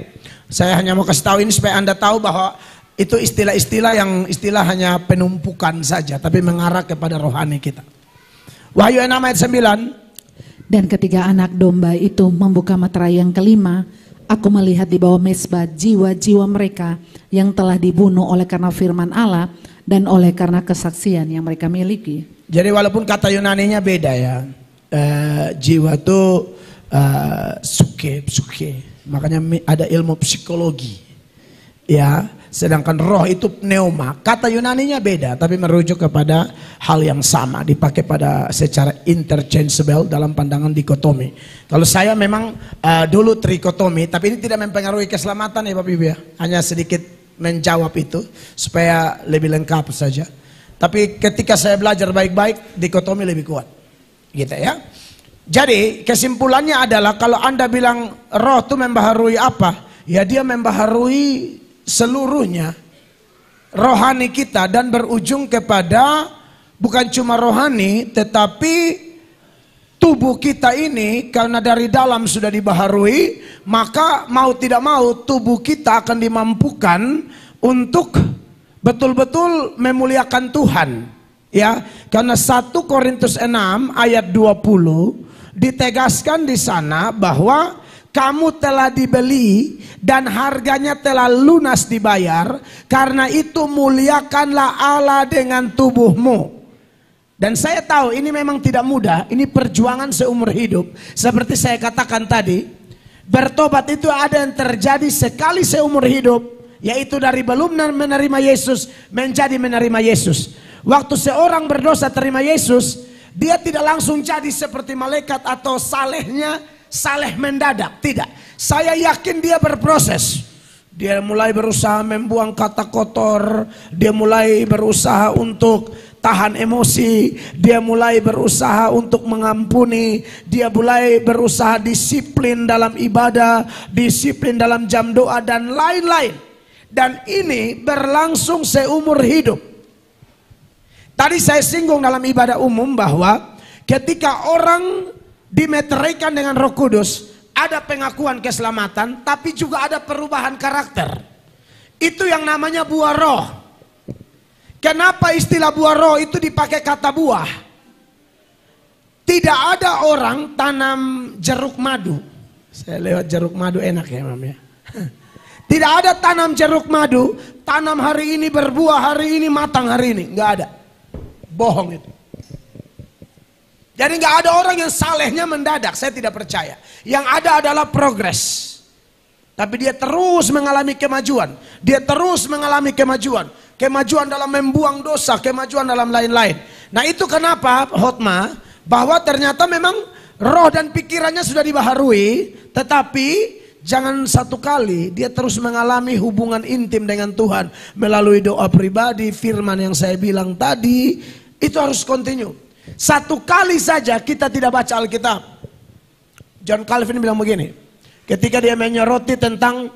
Speaker 3: Saya hanya mau kasih tahu ini supaya Anda tahu bahwa itu istilah-istilah yang istilah hanya penumpukan saja, tapi mengarah kepada rohani kita. Wahyu 6 ayat 9.
Speaker 4: Dan ketika anak domba itu membuka meterai yang kelima, aku melihat di bawah mezbah jiwa-jiwa mereka yang telah dibunuh oleh karena firman Allah dan oleh karena kesaksian yang mereka miliki. Jadi
Speaker 3: walaupun kata Yunaninya beda ya, jiwa itu psuke, makanya ada ilmu psikologi ya. Sedangkan roh itu pneuma, kata Yunaninya beda tapi merujuk kepada hal yang sama, dipakai pada secara interchangeable dalam pandangan dikotomi. Kalau saya memang dulu trikotomi, tapi ini tidak mempengaruhi keselamatan ya Bapak Ibu ya, hanya sedikit menjawab itu supaya lebih lengkap saja. Tapi ketika saya belajar baik-baik, dikotomi lebih kuat gitu ya. Jadi kesimpulannya adalah kalau Anda bilang roh itu membaharui apa, ya dia membaharui seluruhnya rohani kita dan berujung kepada bukan cuma rohani tetapi tubuh kita ini, karena dari dalam sudah dibaharui, maka mau tidak mau tubuh kita akan dimampukan untuk betul-betul memuliakan Tuhan ya. Karena 1 Korintus 6 ayat 20 ditegaskan di sana bahwa kamu telah dibeli dan harganya telah lunas dibayar, karena itu muliakanlah Allah dengan tubuhmu. Dan saya tahu ini memang tidak mudah, ini perjuangan seumur hidup. Seperti saya katakan tadi, bertobat itu ada yang terjadi sekali seumur hidup, yaitu dari belum menerima Yesus menjadi menerima Yesus. Waktu seorang berdosa terima Yesus, dia tidak langsung jadi seperti malaikat atau saleh mendadak, tidak. Saya yakin dia berproses. Dia mulai berusaha membuang kata kotor, dia mulai berusaha untuk tahan emosi, dia mulai berusaha untuk mengampuni, dia mulai berusaha disiplin dalam ibadah, disiplin dalam jam doa dan lain-lain. Dan ini berlangsung seumur hidup. Tadi saya singgung dalam ibadah umum bahwa ketika orang dimeteraikan dengan Roh Kudus, ada pengakuan keselamatan, tapi juga ada perubahan karakter. Itu yang namanya buah roh. Kenapa istilah buah roh itu dipakai kata buah? Tidak ada orang tanam jeruk madu. Saya lewat jeruk madu enak ya, Mam ya. Tidak ada tanam jeruk madu, tanam hari ini berbuah, hari ini matang, hari ini. Nggak ada. Bohong itu. Jadi nggak ada orang yang salehnya mendadak, saya tidak percaya. Yang ada adalah progres. Tapi dia terus mengalami kemajuan. Dia terus mengalami kemajuan. Kemajuan dalam membuang dosa, kemajuan dalam lain-lain. Nah itu kenapa Hotma, bahwa ternyata memang roh dan pikirannya sudah dibaharui, tetapi jangan satu kali dia terus mengalami hubungan intim dengan Tuhan melalui doa pribadi, firman yang saya bilang tadi, itu harus continue. Satu kali saja kita tidak baca Alkitab. John Calvin bilang begini, ketika dia menyoroti tentang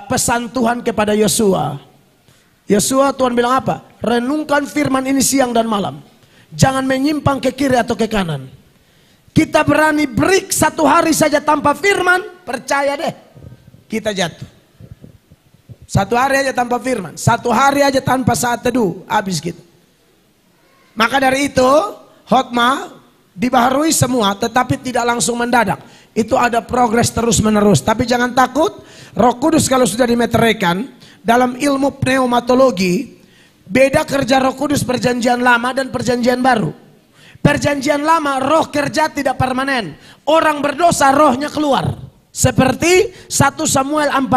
Speaker 3: pesan Tuhan kepada Yosua. Yosua, Tuhan bilang apa? Renungkan firman ini siang dan malam. Jangan menyimpang ke kiri atau ke kanan. Kita berani break satu hari saja tanpa firman, percaya deh, kita jatuh. Satu hari aja tanpa firman, satu hari aja tanpa saat teduh, habis kita. Maka dari itu, Hotma dibaharui semua, tetapi tidak langsung mendadak. Itu ada progres terus menerus. Tapi jangan takut, Roh Kudus kalau sudah dimeteraikan, dalam ilmu pneumatologi, beda kerja Roh Kudus perjanjian lama dan perjanjian baru. Perjanjian lama roh kerja tidak permanen. Orang berdosa rohnya keluar. Seperti 1 Samuel 16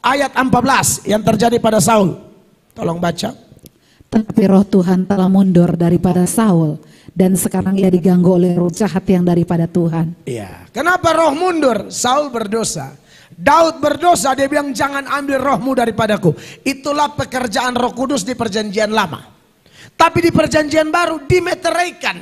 Speaker 3: ayat 14 yang terjadi pada Saul. Tolong baca.
Speaker 4: Tetapi roh Tuhan telah mundur daripada Saul, dan sekarang ia diganggu oleh roh jahat yang daripada Tuhan.
Speaker 3: Iya. Kenapa roh mundur? Saul berdosa. Daud berdosa, dia bilang jangan ambil rohmu daripadaku. Itulah pekerjaan Roh Kudus di perjanjian lama. Tapi di perjanjian baru dimeteraikan.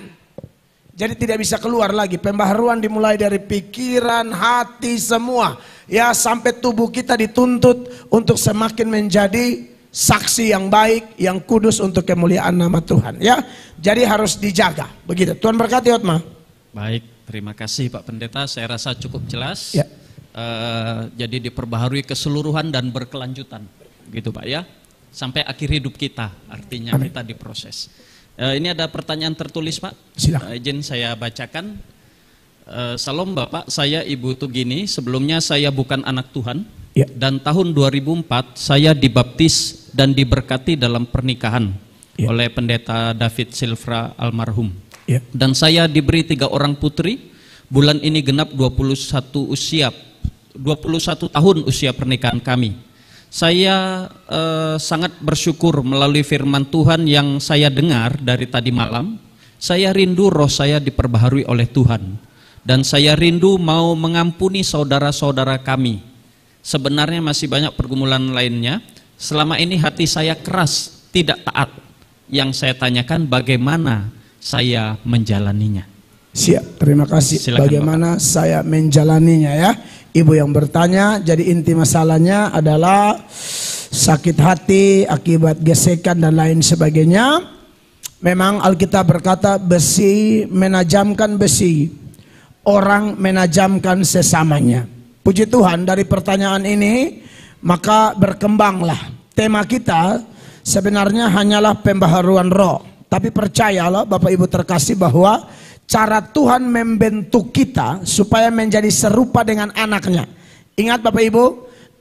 Speaker 3: Jadi tidak bisa keluar lagi. Pembaharuan dimulai dari pikiran, hati, semua. Ya sampai tubuh kita dituntut untuk semakin menjadi saksi yang baik, yang kudus untuk kemuliaan nama Tuhan. Ya, jadi harus dijaga. Begitu. Tuhan berkati Hotma.
Speaker 2: Baik, terima kasih Pak Pendeta. Saya rasa cukup jelas.
Speaker 3: Ya.
Speaker 2: Jadi diperbaharui keseluruhan dan berkelanjutan, gitu Pak ya. Sampai akhir hidup kita, artinya
Speaker 3: Amin.
Speaker 2: kita diproses. Ini ada pertanyaan tertulis Pak.
Speaker 3: Silakan.
Speaker 2: Izin saya bacakan. Salam Bapak, saya Ibu Tugini. Sebelumnya saya bukan anak Tuhan.
Speaker 3: Ya.
Speaker 2: Dan tahun 2004 saya dibaptis dan diberkati dalam pernikahan oleh Pendeta David Silvra almarhum.
Speaker 3: Ya.
Speaker 2: Dan saya diberi 3 orang putri. Bulan ini genap 21 tahun usia pernikahan kami. Saya sangat bersyukur melalui firman Tuhan yang saya dengar dari tadi malam. Saya rindu roh saya diperbaharui oleh Tuhan. Dan saya rindu mau mengampuni saudara-saudara kami. Sebenarnya masih banyak pergumulan lainnya. Selama ini hati saya keras, tidak taat. Yang saya tanyakan bagaimana saya menjalaninya.
Speaker 3: Siap, terima kasih.
Speaker 2: Silakan,
Speaker 3: bagaimana Bapak saya menjalaninya ya. Ibu yang bertanya, jadi inti masalahnya adalah sakit hati akibat gesekan dan lain sebagainya. Memang Alkitab berkata besi menajamkan besi, orang menajamkan sesamanya. Puji Tuhan, dari pertanyaan ini maka berkembanglah tema kita sebenarnya hanyalah pembaharuan roh. Tapi percayalah Bapak Ibu terkasih bahwa cara Tuhan membentuk kita supaya menjadi serupa dengan anaknya. Ingat Bapak Ibu,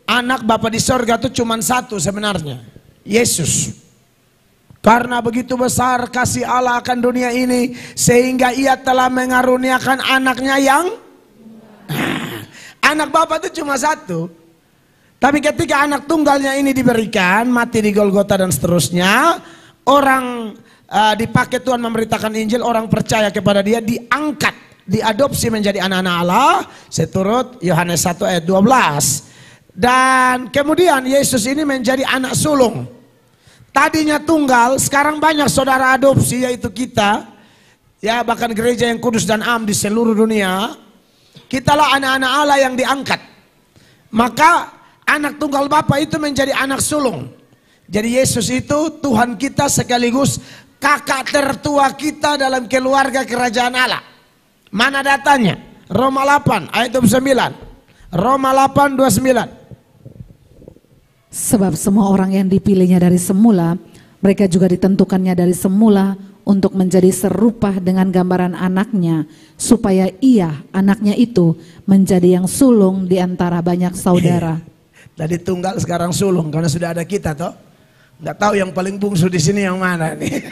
Speaker 3: anak Bapa di sorga itu cuma satu sebenarnya, Yesus. Karena begitu besar kasih Allah akan dunia ini, sehingga ia telah mengaruniakan anaknya yang anak Bapa itu cuma satu. Tapi ketika anak tunggalnya ini diberikan, mati di Golgota dan seterusnya, orang dipakai Tuhan memberitakan Injil, orang percaya kepada dia, diangkat, diadopsi menjadi anak-anak Allah, seturut Yohanes 1 ayat 12. Dan kemudian Yesus ini menjadi anak sulung. Tadinya tunggal, sekarang banyak saudara adopsi, yaitu kita. Ya, bahkan gereja yang kudus dan am di seluruh dunia. Kitalah anak-anak Allah yang diangkat. Maka anak tunggal Bapa itu menjadi anak sulung. Jadi Yesus itu Tuhan kita sekaligus kakak tertua kita dalam keluarga kerajaan Allah. Mana datanya? Roma 8 ayat 29. Roma 8 29.
Speaker 4: Sebab semua orang yang dipilihnya dari semula, mereka juga ditentukannya dari semula untuk menjadi serupa dengan gambaran anaknya, supaya ia, anaknya itu, menjadi yang sulung di antara banyak saudara.
Speaker 3: Tadi tunggal sekarang sulung karena sudah ada kita toh. Nggak tahu yang paling bungsu di sini yang mana nih.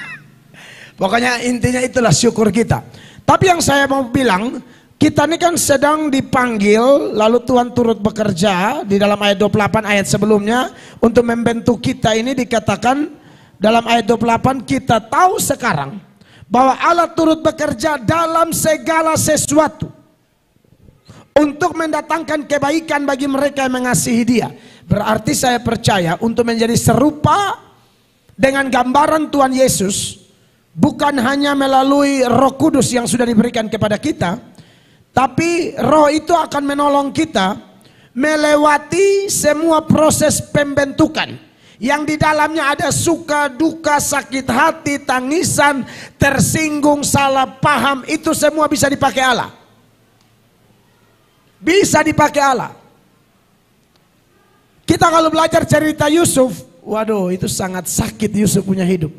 Speaker 3: Pokoknya intinya itulah syukur kita. Tapi yang saya mau bilang, kita ini kan sedang dipanggil, lalu Tuhan turut bekerja di dalam ayat 28 ayat sebelumnya untuk membentuk kita ini dikatakan dalam ayat 28 kita tahu sekarang bahwa Allah turut bekerja dalam segala sesuatu untuk mendatangkan kebaikan bagi mereka yang mengasihi Dia. Berarti saya percaya untuk menjadi serupa dengan gambaran Tuhan Yesus bukan hanya melalui Roh Kudus yang sudah diberikan kepada kita, tapi Roh itu akan menolong kita melewati semua proses pembentukan yang di dalamnya ada suka, duka, sakit hati, tangisan, tersinggung, salah paham, itu semua bisa dipakai Allah. Bisa dipakai Allah. Kita kalau belajar cerita Yusuf, waduh itu sangat sakit Yusuf punya hidup.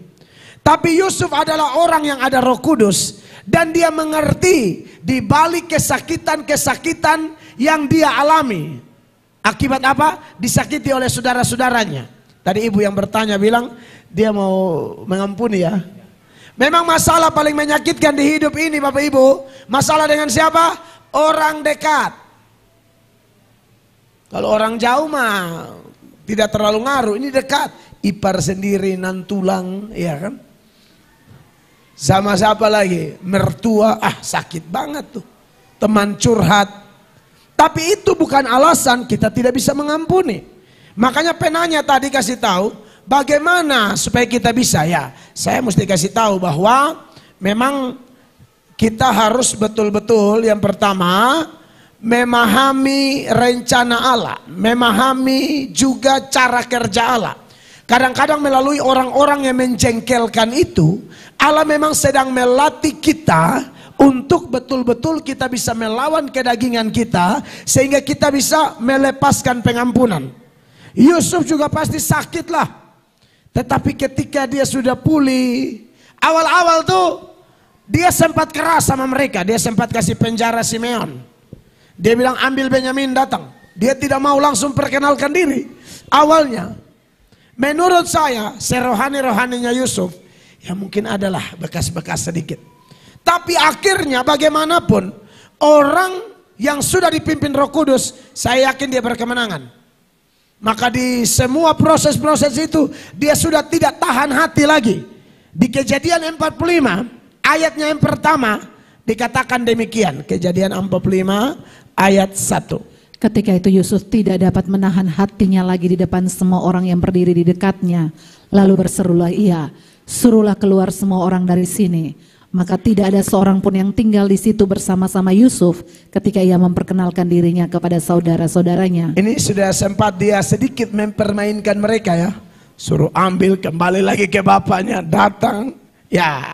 Speaker 3: Tapi Yusuf adalah orang yang ada Roh Kudus dan dia mengerti di balik kesakitan-kesakitan yang dia alami. Akibat apa? Disakiti oleh saudara-saudaranya. Tadi ibu yang bertanya bilang dia mau mengampuni ya. Memang masalah paling menyakitkan di hidup ini Bapak Ibu, masalah dengan siapa? Orang dekat. Kalau orang jauh mah tidak terlalu ngaruh, ini dekat. Ipar sendiri, nan tulang, ya kan? Sama siapa lagi? Mertua, sakit banget tuh. Teman curhat. Tapi itu bukan alasan kita tidak bisa mengampuni. Makanya penanya tadi kasih tahu, bagaimana supaya kita bisa ya? Saya mesti kasih tahu bahwa memang kita harus betul-betul yang pertama memahami rencana Allah, memahami juga cara kerja Allah. Kadang-kadang melalui orang-orang yang menjengkelkan itu, Allah memang sedang melatih kita untuk betul-betul kita bisa melawan kedagingan kita sehingga kita bisa melepaskan pengampunan. Yusuf juga pasti sakit lah. Tetapi ketika dia sudah pulih, awal-awal tuh dia sempat keras sama mereka, dia sempat kasih penjara Simeon. Dia bilang ambil Benyamin datang. Dia tidak mau langsung perkenalkan diri. Awalnya, menurut saya serohani-rohaninya Yusuf, ya mungkin adalah bekas-bekas sedikit. Tapi akhirnya bagaimanapun orang yang sudah dipimpin Roh Kudus, saya yakin dia berkemenangan. Maka di semua proses-proses itu dia sudah tidak tahan hati lagi. Di Kejadian 45 ayatnya yang pertama dikatakan demikian. Kejadian 45 ayat 1.
Speaker 4: Ketika itu Yusuf tidak dapat menahan hatinya lagi di depan semua orang yang berdiri di dekatnya. Lalu berserulah ia, suruhlah keluar semua orang dari sini. Maka tidak ada seorang pun yang tinggal di situ bersama-sama Yusuf ketika ia memperkenalkan dirinya kepada saudara-saudaranya.
Speaker 3: Ini sudah sempat dia sedikit mempermainkan mereka ya. Suruh ambil, kembali lagi ke bapaknya, datang. Ya,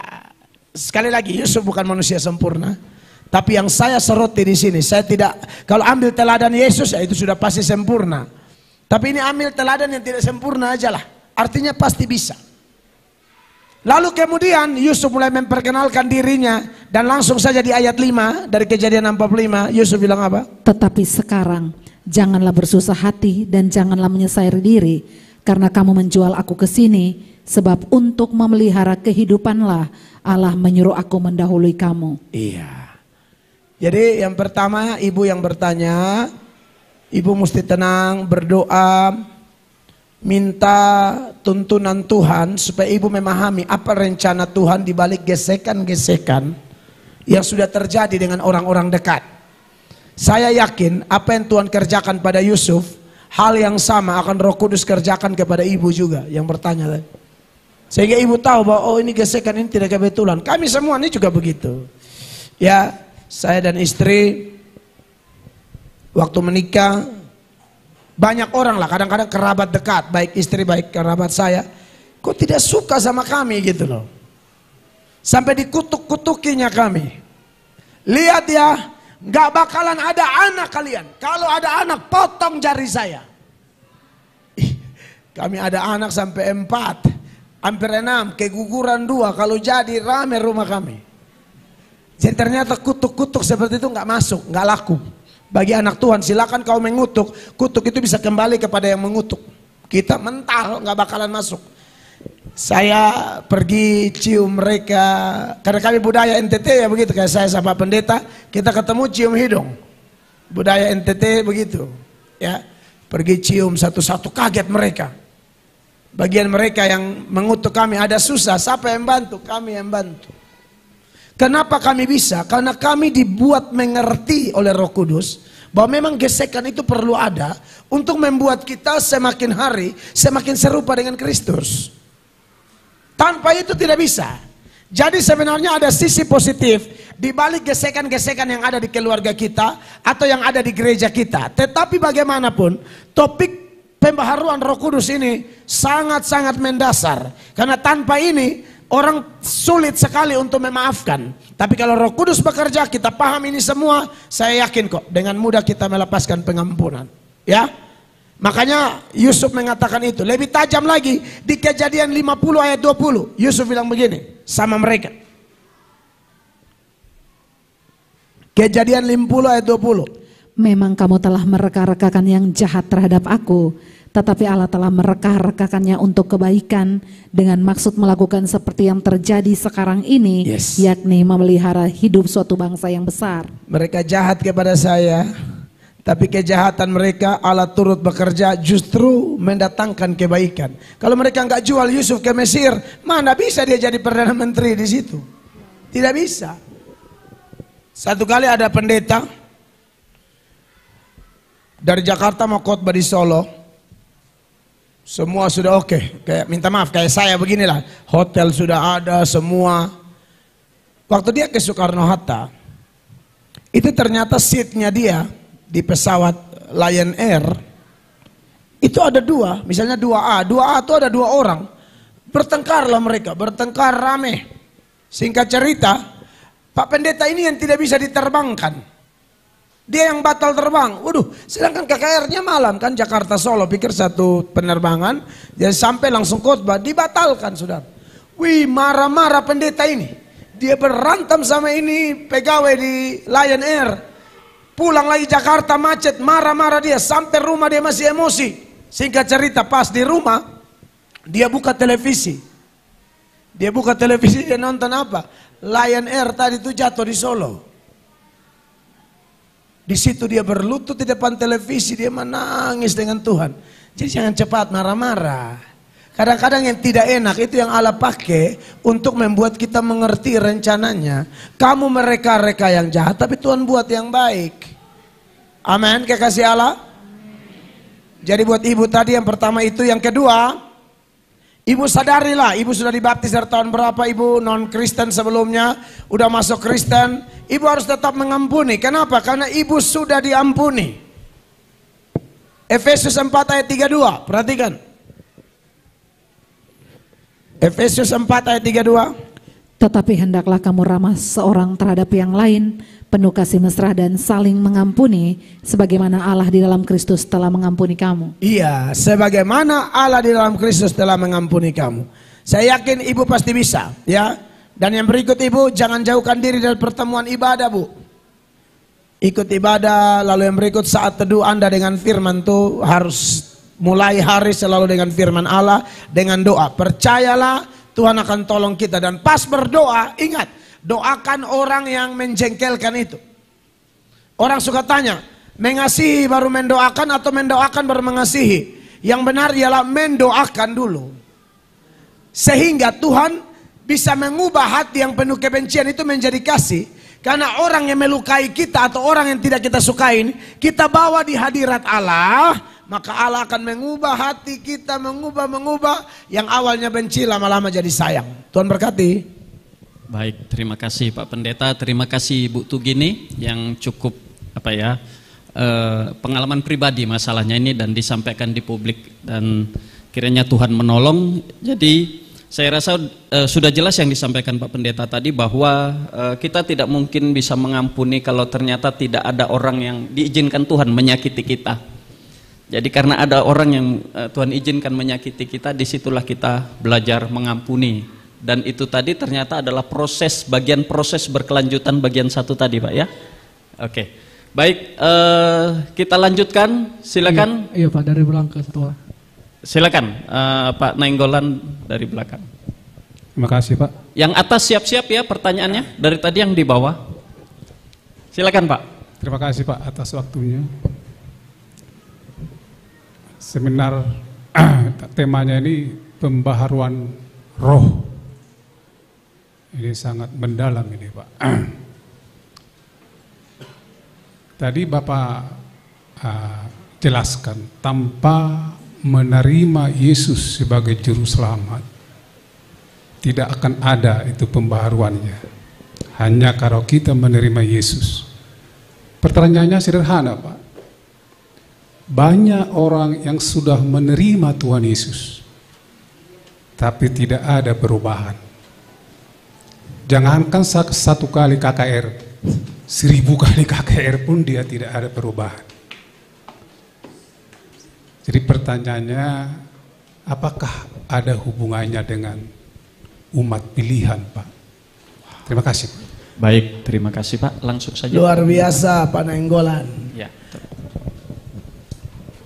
Speaker 3: sekali lagi Yusuf bukan manusia sempurna. Tapi yang saya soroti di sini, saya tidak, kalau ambil teladan Yesus ya itu sudah pasti sempurna. Tapi ini ambil teladan yang tidak sempurna aja lah. Artinya pasti bisa. Lalu kemudian Yusuf mulai memperkenalkan dirinya dan langsung saja di ayat 5 dari Kejadian 45 Yusuf bilang apa?
Speaker 4: Tetapi sekarang janganlah bersusah hati dan janganlah menyesal diri karena kamu menjual aku ke sini, sebab untuk memelihara kehidupanlah Allah menyuruh aku mendahului kamu.
Speaker 3: Iya. Jadi yang pertama ibu yang bertanya, ibu mesti tenang, berdoa, minta tuntunan Tuhan supaya ibu memahami apa rencana Tuhan di balik gesekan-gesekan yang sudah terjadi dengan orang-orang dekat. Saya yakin apa yang Tuhan kerjakan pada Yusuf, hal yang sama akan Roh Kudus kerjakan kepada ibu juga yang bertanya tadi. Sehingga ibu tahu bahwa oh ini gesekan ini tidak kebetulan. Kami semua ini juga begitu. Ya, saya dan istri waktu menikah Banyak orang lah, kadang-kadang kerabat dekat, baik istri, baik kerabat saya, kok tidak suka sama kami gitu loh. Sampai dikutuk-kutukinya kami. Lihat ya, gak bakalan ada anak kalian. Kalau ada anak, potong jari saya. Kami ada anak sampai 4, hampir 6, keguguran 2. Kalau jadi rame rumah kami. Jadi ternyata kutuk-kutuk seperti itu gak masuk, gak laku. Bagi anak Tuhan silakan kau mengutuk, kutuk itu bisa kembali kepada yang mengutuk. Kita mental nggak bakalan masuk. Saya pergi cium mereka, karena kami budaya NTT ya begitu, kayak saya sama pendeta, kita ketemu cium hidung. Budaya NTT begitu, ya. Pergi cium satu-satu, kaget mereka. Bagian mereka yang mengutuk kami ada susah, siapa yang bantu? Kami yang bantu. Kenapa kami bisa? Karena kami dibuat mengerti oleh Roh Kudus bahwa memang gesekan itu perlu ada untuk membuat kita semakin hari semakin serupa dengan Kristus. Tanpa itu tidak bisa. Jadi sebenarnya ada sisi positif di balik gesekan-gesekan yang ada di keluarga kita atau yang ada di gereja kita. Tetapi bagaimanapun topik pembaharuan Roh Kudus ini sangat-sangat mendasar. Karena tanpa ini orang sulit sekali untuk memaafkan. Tapi kalau Roh Kudus bekerja, kita paham ini semua, saya yakin kok dengan mudah kita melepaskan pengampunan. Ya, makanya Yusuf mengatakan itu. Lebih tajam lagi di Kejadian 50 ayat 20. Yusuf bilang begini sama mereka. Kejadian 50 ayat 20.
Speaker 4: Memang kamu telah mereka-rekakan yang jahat terhadap aku, tetapi Allah telah mereka-rekakannya untuk kebaikan dengan maksud melakukan seperti yang terjadi sekarang ini, yakni memelihara hidup suatu bangsa yang besar. Mereka jahat kepada saya, tapi kejahatan mereka Allah turut bekerja justru mendatangkan kebaikan. Kalau mereka nggak jual Yusuf ke Mesir, mana bisa dia jadi Perdana Menteri di situ? Tidak bisa. Satu kali ada pendeta dari Jakarta mau khotbah di Solo. Semua sudah oke. Kayak minta maaf kayak saya beginilah. Hotel sudah ada semua. Waktu dia ke Soekarno-Hatta, itu ternyata seatnya dia di pesawat Lion Air itu ada 2, misalnya 2A. 2A itu ada 2 orang. Bertengkarlah mereka, bertengkar rame. Singkat cerita, Pak Pendeta ini yang tidak bisa diterbangkan. Dia yang batal terbang. Waduh, sedangkan KKR-nya malam kan, Jakarta Solo, pikir satu penerbangan, dia sampai langsung khotbah, dibatalkan sudah. Wih, marah-marah pendeta ini. Dia berantem sama ini pegawai di Lion Air. Pulang lagi Jakarta macet, marah-marah dia, sampai rumah dia masih emosi. Singkat cerita, pas di rumah dia buka televisi. Dia buka televisi, dia nonton apa? Lion Air tadi itu jatuh di Solo. Di situ dia berlutut di depan televisi, dia menangis dengan Tuhan. Jadi jangan cepat marah-marah. Kadang-kadang yang tidak enak itu yang Allah pakai untuk membuat kita mengerti rencananya. Kamu mereka-reka yang jahat, tapi Tuhan buat yang baik. Amin, kekasih Allah. Jadi buat ibu tadi yang pertama itu, yang kedua, ibu sadarilah, ibu sudah dibaptis dari tahun berapa, ibu non-Kristen sebelumnya, udah masuk Kristen, ibu harus tetap mengampuni. Kenapa? Karena ibu sudah diampuni. Efesus 4 ayat 32, perhatikan. Efesus 4 ayat 32. Tetapi hendaklah kamu ramah seorang terhadap yang lain, penuh kasih mesra dan saling mengampuni, sebagaimana Allah di dalam Kristus telah mengampuni kamu.
Speaker 3: Iya, sebagaimana Allah di dalam Kristus telah mengampuni kamu. Saya yakin ibu pasti bisa, ya. Dan yang berikut ibu, jangan jauhkan diri dari pertemuan ibadah, Bu. Ikut ibadah, lalu yang berikut saat teduh Anda dengan firman tuh harus mulai hari selalu dengan firman Allah, dengan doa. Percayalah Tuhan akan tolong kita. Dan pas berdoa, ingat, doakan orang yang menjengkelkan itu. Orang suka tanya, mengasihi baru mendoakan atau mendoakan baru mengasihi? Yang benar ialah mendoakan dulu. Sehingga Tuhan bisa mengubah hati yang penuh kebencian itu menjadi kasih. Karena orang yang melukai kita atau orang yang tidak kita sukain, kita bawa di hadirat Allah, maka Allah akan mengubah hati kita, mengubah yang awalnya benci lama-lama jadi sayang. Tuhan berkati.
Speaker 2: Baik, terima kasih Pak Pendeta, terima kasih Bu Tugini yang cukup pengalaman pribadi masalahnya ini dan disampaikan di publik, dan kiranya Tuhan menolong. Jadi saya rasa sudah jelas yang disampaikan Pak Pendeta tadi, bahwa kita tidak mungkin bisa mengampuni kalau ternyata tidak ada orang yang diizinkan Tuhan menyakiti kita. Jadi karena ada orang yang Tuhan izinkan menyakiti kita, disitulah kita belajar mengampuni. Dan itu tadi ternyata adalah proses, bagian proses berkelanjutan bagian satu tadi Pak ya. Oke, baik, kita lanjutkan, silakan.
Speaker 5: Iya Pak, dari belakang ke satu orang.
Speaker 2: Silakan Pak Nainggolan dari belakang.
Speaker 1: Terima kasih Pak.
Speaker 2: Yang atas siap-siap ya pertanyaannya, dari tadi yang di bawah. Silakan Pak.
Speaker 1: Terima kasih Pak atas waktunya. Seminar temanya ini pembaharuan roh. Ini sangat mendalam ini Pak. Tadi Bapak jelaskan, tanpa menerima Yesus sebagai juru selamat tidak akan ada itu pembaharuannya. Hanya kalau kita menerima Yesus. Pertanyaannya sederhana Pak. Banyak orang yang sudah menerima Tuhan Yesus tapi tidak ada perubahan. Jangankan satu kali KKR, 1000 kali KKR pun dia tidak ada perubahan. Jadi pertanyaannya, apakah ada hubungannya dengan umat pilihan Pak? Terima kasih.
Speaker 2: Baik, terima kasih Pak. Langsung saja.
Speaker 3: Luar biasa Pak Nainggolan.
Speaker 2: Ya.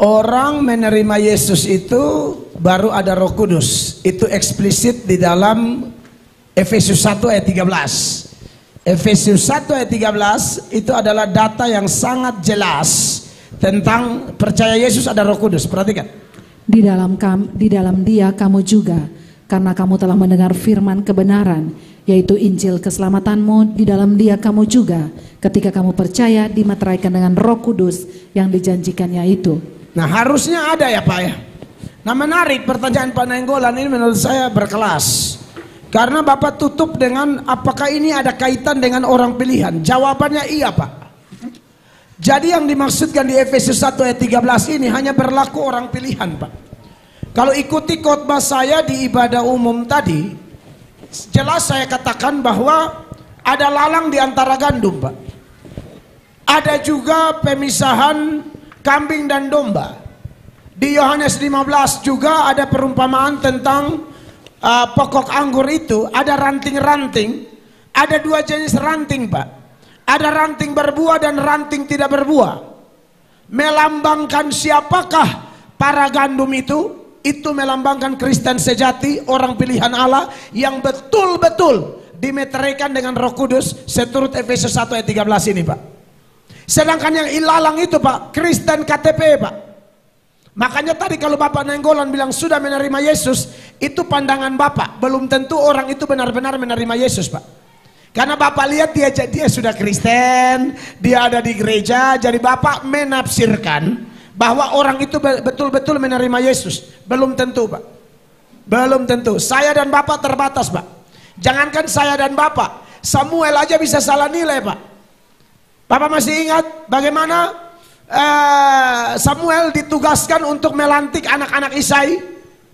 Speaker 3: Orang menerima Yesus itu baru ada Roh Kudus. Itu eksplisit di dalam Efesus 1 ayat 13. Efesus 1 ayat 13 itu adalah data yang sangat jelas tentang percaya Yesus ada Roh Kudus. Perhatikan.
Speaker 4: Di dalam Dia kamu juga, karena kamu telah mendengar firman kebenaran, yaitu Injil keselamatanmu. Di dalam Dia kamu juga, ketika kamu percaya, dimateraikan dengan Roh Kudus yang dijanjikannya itu.
Speaker 3: Nah harusnya ada ya Pak ya. Nah menarik pertanyaan Pak Nainggolan ini, menurut saya berkelas. Karena Bapak tutup dengan apakah ini ada kaitan dengan orang pilihan. Jawabannya iya Pak. Jadi yang dimaksudkan di Efesus 1 ayat 13 ini hanya berlaku orang pilihan Pak. Kalau ikuti khotbah saya di ibadah umum tadi, jelas saya katakan bahwa ada lalang di antara gandum Pak. Ada juga pemisahan kambing dan domba. Di Yohanes 15 juga ada perumpamaan tentang pokok anggur itu. Ada ranting-ranting. Ada dua jenis ranting Pak. Ada ranting berbuah dan ranting tidak berbuah. Melambangkan siapakah para gandum itu? Itu melambangkan Kristen sejati, orang pilihan Allah yang betul-betul dimeteraikan dengan Roh Kudus seturut Efesus 1 ayat 13 ini Pak. Sedangkan yang ilalang itu Pak, Kristen KTP Pak. Makanya tadi kalau Bapak Nainggolan bilang sudah menerima Yesus, itu pandangan Bapak. Belum tentu orang itu benar-benar menerima Yesus Pak. Karena Bapak lihat dia sudah Kristen, dia ada di gereja, jadi Bapak menafsirkan bahwa orang itu betul-betul menerima Yesus. Belum tentu Pak. Belum tentu. Saya dan Bapak terbatas Pak. Jangankan saya dan Bapak, Samuel aja bisa salah nilai Pak. Bapak masih ingat bagaimana Samuel ditugaskan untuk melantik anak-anak Isai?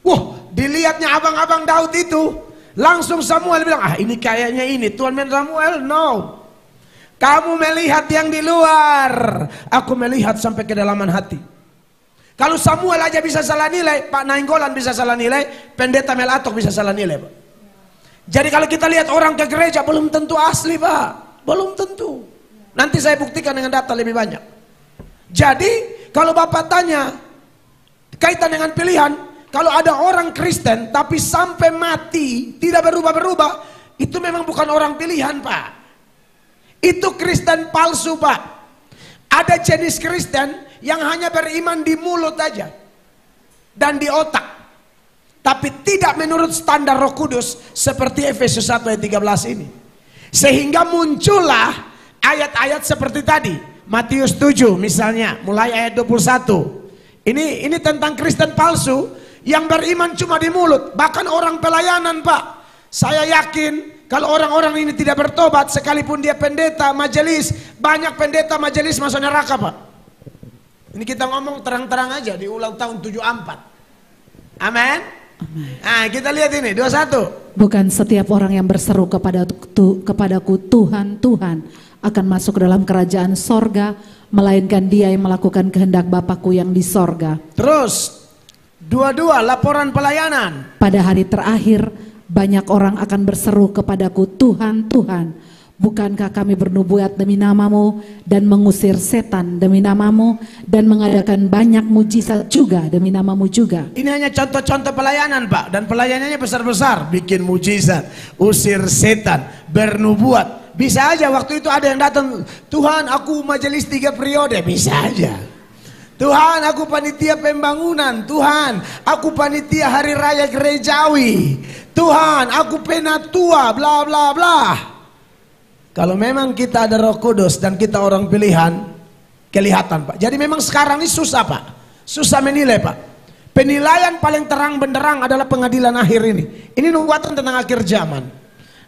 Speaker 3: Wah, dilihatnya abang-abang Daud itu. Langsung Samuel bilang, ini kayaknya ini Tuhan Samuel. No, kamu melihat yang di luar, aku melihat sampai kedalaman hati. Kalau Samuel aja bisa salah nilai, Pak Nainggolan bisa salah nilai, Pendeta Melatok bisa salah nilai Pak. Jadi kalau kita lihat orang ke gereja belum tentu asli Pak. Belum tentu. Nanti saya buktikan dengan data lebih banyak. Jadi kalau Bapak tanya kaitan dengan pilihan, kalau ada orang Kristen tapi sampai mati tidak berubah-berubah, itu memang bukan orang pilihan Pak. Itu Kristen palsu Pak. Ada jenis Kristen yang hanya beriman di mulut aja dan di otak, tapi tidak menurut standar Roh Kudus seperti Efesus 1 ayat 13 ini. Sehingga muncullah ayat-ayat seperti tadi, Matius 7 misalnya, mulai ayat 21. Ini tentang Kristen palsu yang beriman cuma di mulut, bahkan orang pelayanan Pak. Saya yakin kalau orang-orang ini tidak bertobat, sekalipun dia pendeta majelis, banyak pendeta majelis masuk neraka Pak. Ini kita ngomong terang-terang aja di ulang tahun 74. Amin. Nah, kita lihat ini 21.
Speaker 4: Bukan setiap orang yang berseru kepadaku Tuhan, Tuhan akan masuk ke dalam kerajaan sorga, melainkan dia yang melakukan kehendak Bapakku yang di sorga.
Speaker 3: Terus 22 laporan pelayanan.
Speaker 4: Pada hari terakhir banyak orang akan berseru kepadaku Tuhan, Tuhan, bukankah kami bernubuat demi namamu dan mengusir setan demi namamu dan mengadakan banyak mujizat juga demi namamu juga.
Speaker 3: Ini hanya contoh-contoh pelayanan, Pak, dan pelayanannya besar-besar. Bikin mujizat, usir setan, bernubuat. Bisa aja waktu itu ada yang datang, Tuhan aku majelis 3 periode, bisa aja. Tuhan aku panitia pembangunan, Tuhan aku panitia hari raya gerejawi, Tuhan aku penatua, bla bla bla. Kalau memang kita ada Roh Kudus dan kita orang pilihan, kelihatan, Pak. Jadi memang sekarang ini susah, Pak. Susah menilai, Pak. Penilaian paling terang benderang adalah pengadilan akhir ini. Ini nubuatan tentang akhir zaman.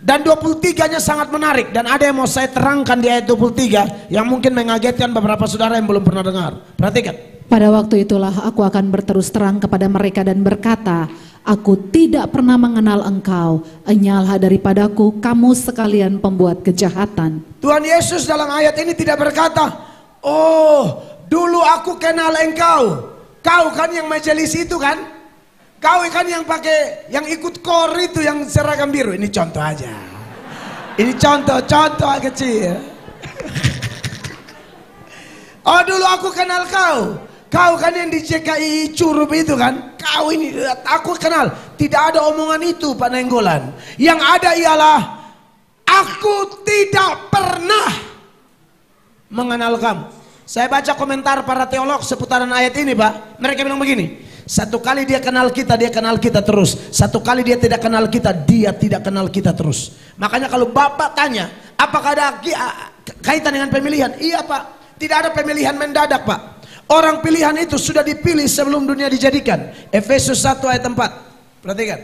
Speaker 3: Dan 23-nya sangat menarik. Dan ada yang mau saya terangkan di ayat 23 yang mungkin mengagetkan beberapa saudara yang belum pernah dengar. Perhatikan.
Speaker 4: Pada waktu itulah aku akan berterus terang kepada mereka dan berkata, aku tidak pernah mengenal engkau, enyalha daripadaku kamu sekalian pembuat kejahatan.
Speaker 3: Tuhan Yesus dalam ayat ini tidak berkata, oh dulu aku kenal engkau, kau kan yang majelis itu kan, kau kan yang pakai, yang ikut kor itu yang seragam biru. Ini contoh aja, ini contoh kecil. Oh dulu aku kenal kau, kau kan yang di JKI Curup itu kan, kau ini aku kenal. Tidak ada omongan itu, Pak Nainggolan. Yang ada ialah aku tidak pernah mengenal kamu. Saya baca komentar para teolog seputaran ayat ini, Pak. Mereka bilang begini, satu kali dia kenal kita terus. Satu kali dia tidak kenal kita, dia tidak kenal kita terus. Makanya kalau Bapak tanya, apakah ada kaitan dengan pemilihan? Iya, Pak. Tidak ada pemilihan mendadak, Pak. Orang pilihan itu sudah dipilih sebelum dunia dijadikan. Efesus 1 ayat 4. Perhatikan.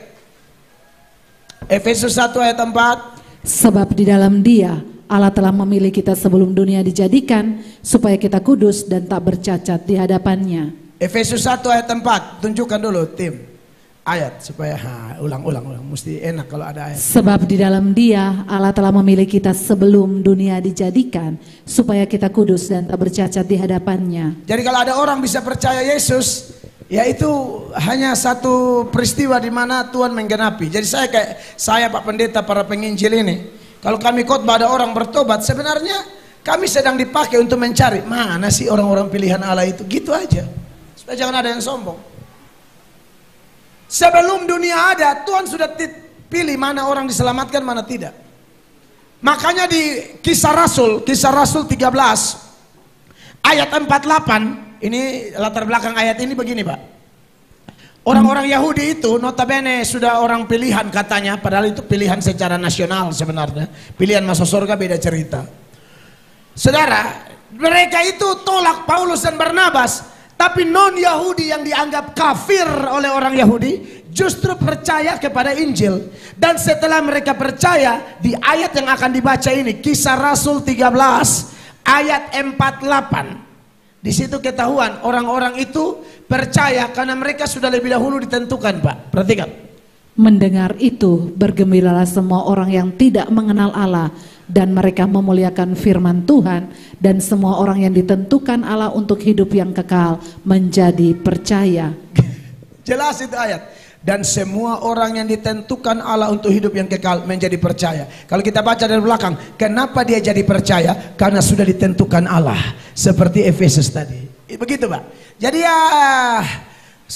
Speaker 3: Efesus 1 ayat 4.
Speaker 4: Sebab di dalam Dia Allah telah memilih kita sebelum dunia dijadikan supaya kita kudus dan tak bercacat di hadapannya.
Speaker 3: Efesus 1 ayat 4. Tunjukkan dulu tim ayat supaya ulang mesti enak kalau ada ayat.
Speaker 4: Sebab di dalam Dia Allah telah memilih kita sebelum dunia dijadikan supaya kita kudus dan tak bercacat di hadapannya.
Speaker 3: Jadi kalau ada orang bisa percaya Yesus, ya itu hanya satu peristiwa di mana Tuhan menggenapi. Jadi saya Pak Pendeta, para penginjil ini, kalau kami khotbah ada orang bertobat, sebenarnya kami sedang dipakai untuk mencari mana sih orang-orang pilihan Allah itu, gitu aja. Supaya jangan ada yang sombong. Sebelum dunia ada, Tuhan sudah pilih mana orang diselamatkan, mana tidak. Makanya di Kisah Rasul 13 ayat 48, ini latar belakang ayat ini begini, Pak. Orang-orang Yahudi itu notabene sudah orang pilihan katanya, padahal itu pilihan secara nasional sebenarnya. Pilihan masuk surga beda cerita. Saudara, mereka itu tolak Paulus dan Barnabas. Tapi non-Yahudi yang dianggap kafir oleh orang Yahudi justru percaya kepada Injil. Dan setelah mereka percaya, di ayat yang akan dibaca ini, Kisah Rasul 13 ayat 48. Di situ ketahuan orang-orang itu percaya karena mereka sudah lebih dahulu ditentukan, Pak. Perhatikan.
Speaker 4: Mendengar itu bergembiralah semua orang yang tidak mengenal Allah, dan mereka memuliakan firman Tuhan, dan semua orang yang ditentukan Allah untuk hidup yang kekal menjadi percaya.
Speaker 3: Jelas itu ayat. Dan semua orang yang ditentukan Allah untuk hidup yang kekal menjadi percaya. Kalau kita baca dari belakang, kenapa dia jadi percaya? Karena sudah ditentukan Allah. Seperti Efesus tadi. Begitu, Pak. Jadi ya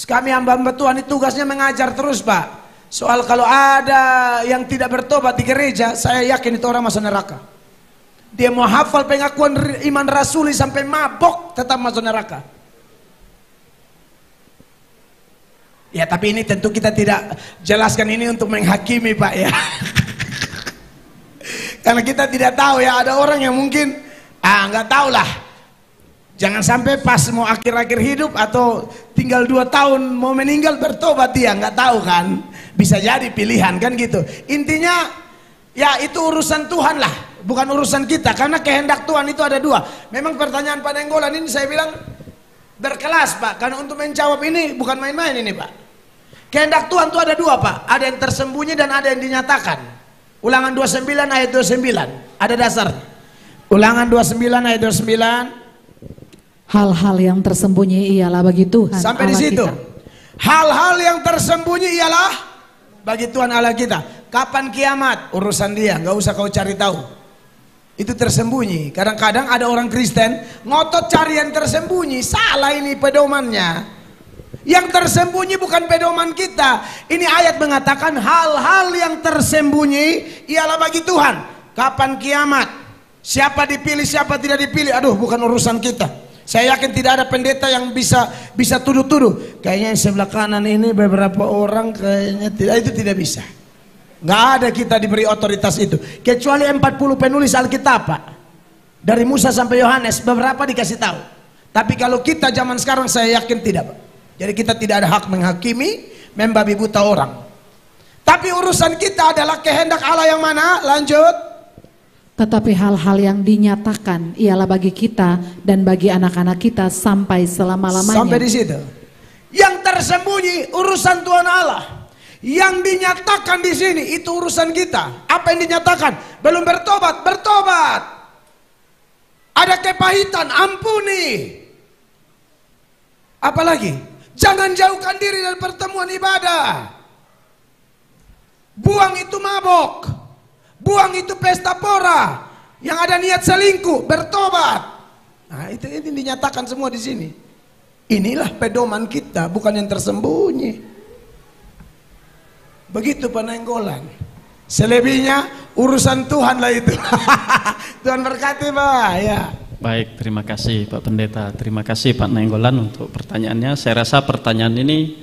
Speaker 3: kami hamba-hamba Tuhan ini tugasnya mengajar terus, Pak. Soal kalau ada yang tidak bertobat di gereja, saya yakin itu orang masuk neraka. Dia mau hafal pengakuan iman rasuli sampai mabok, tetap masuk neraka. Ya tapi ini tentu kita tidak jelaskan ini untuk menghakimi, Pak, ya. Karena kita tidak tahu ya, ada orang yang mungkin nggak tahu lah. Jangan sampai pas mau akhir-akhir hidup atau tinggal 2 tahun mau meninggal bertobat, dia nggak tahu kan. Bisa jadi pilihan kan gitu. Intinya ya itu urusan Tuhan lah, bukan urusan kita. Karena kehendak Tuhan itu ada 2. Memang pertanyaan Pak Nainggolan ini saya bilang berkelas Pak, karena untuk menjawab ini bukan main-main ini Pak. Kehendak Tuhan itu ada dua Pak, ada yang tersembunyi dan ada yang dinyatakan. Ulangan 29 ayat 29, ada dasar. Ulangan 29 ayat 29.
Speaker 4: Hal-hal yang tersembunyi ialah bagi Tuhan
Speaker 3: Sampai di
Speaker 4: Allah
Speaker 3: situ.
Speaker 4: kita.
Speaker 3: Hal-hal yang tersembunyi ialah bagi Tuhan Allah kita. Kapan kiamat? Urusan dia, nggak usah kau cari tahu. Itu tersembunyi. Kadang-kadang ada orang Kristen ngotot cari yang tersembunyi. Salah ini pedomannya. Yang tersembunyi bukan pedoman kita. Ini ayat mengatakan hal-hal yang tersembunyi ialah bagi Tuhan. Kapan kiamat? Siapa dipilih, siapa tidak dipilih? Aduh, bukan urusan kita. Saya yakin tidak ada pendeta yang bisa tuduh-tuduh. Kayaknya yang sebelah kanan ini beberapa orang kayaknya tidak, itu tidak bisa. Nggak ada kita diberi otoritas itu. Kecuali 40 penulis Alkitab Pak. Dari Musa sampai Yohanes beberapa dikasih tahu. Tapi kalau kita zaman sekarang saya yakin tidak Pak. Jadi kita tidak ada hak menghakimi, membabi buta orang. Tapi urusan kita adalah kehendak Allah yang mana? Lanjut.
Speaker 4: Tetapi hal-hal yang dinyatakan ialah bagi kita dan bagi anak-anak kita sampai selama-lamanya.
Speaker 3: Sampai di situ. Yang tersembunyi urusan Tuhan Allah. Yang dinyatakan di sini itu urusan kita. Apa yang dinyatakan? Belum bertobat, bertobat. Ada kepahitan, ampuni. Apalagi? Jangan jauhkan diri dari pertemuan ibadah. Buang itu mabok. Buang itu pesta pora. Yang ada niat selingkuh, bertobat. Nah, itu dinyatakan semua di sini. Inilah pedoman kita, bukan yang tersembunyi. Begitu penenggolan. Selebihnya urusan Tuhan lah itu. Tuhan berkati Pak. Ya.
Speaker 2: Baik, terima kasih Pak Pendeta. Terima kasih Pak Nainggolan untuk pertanyaannya. Saya rasa pertanyaan ini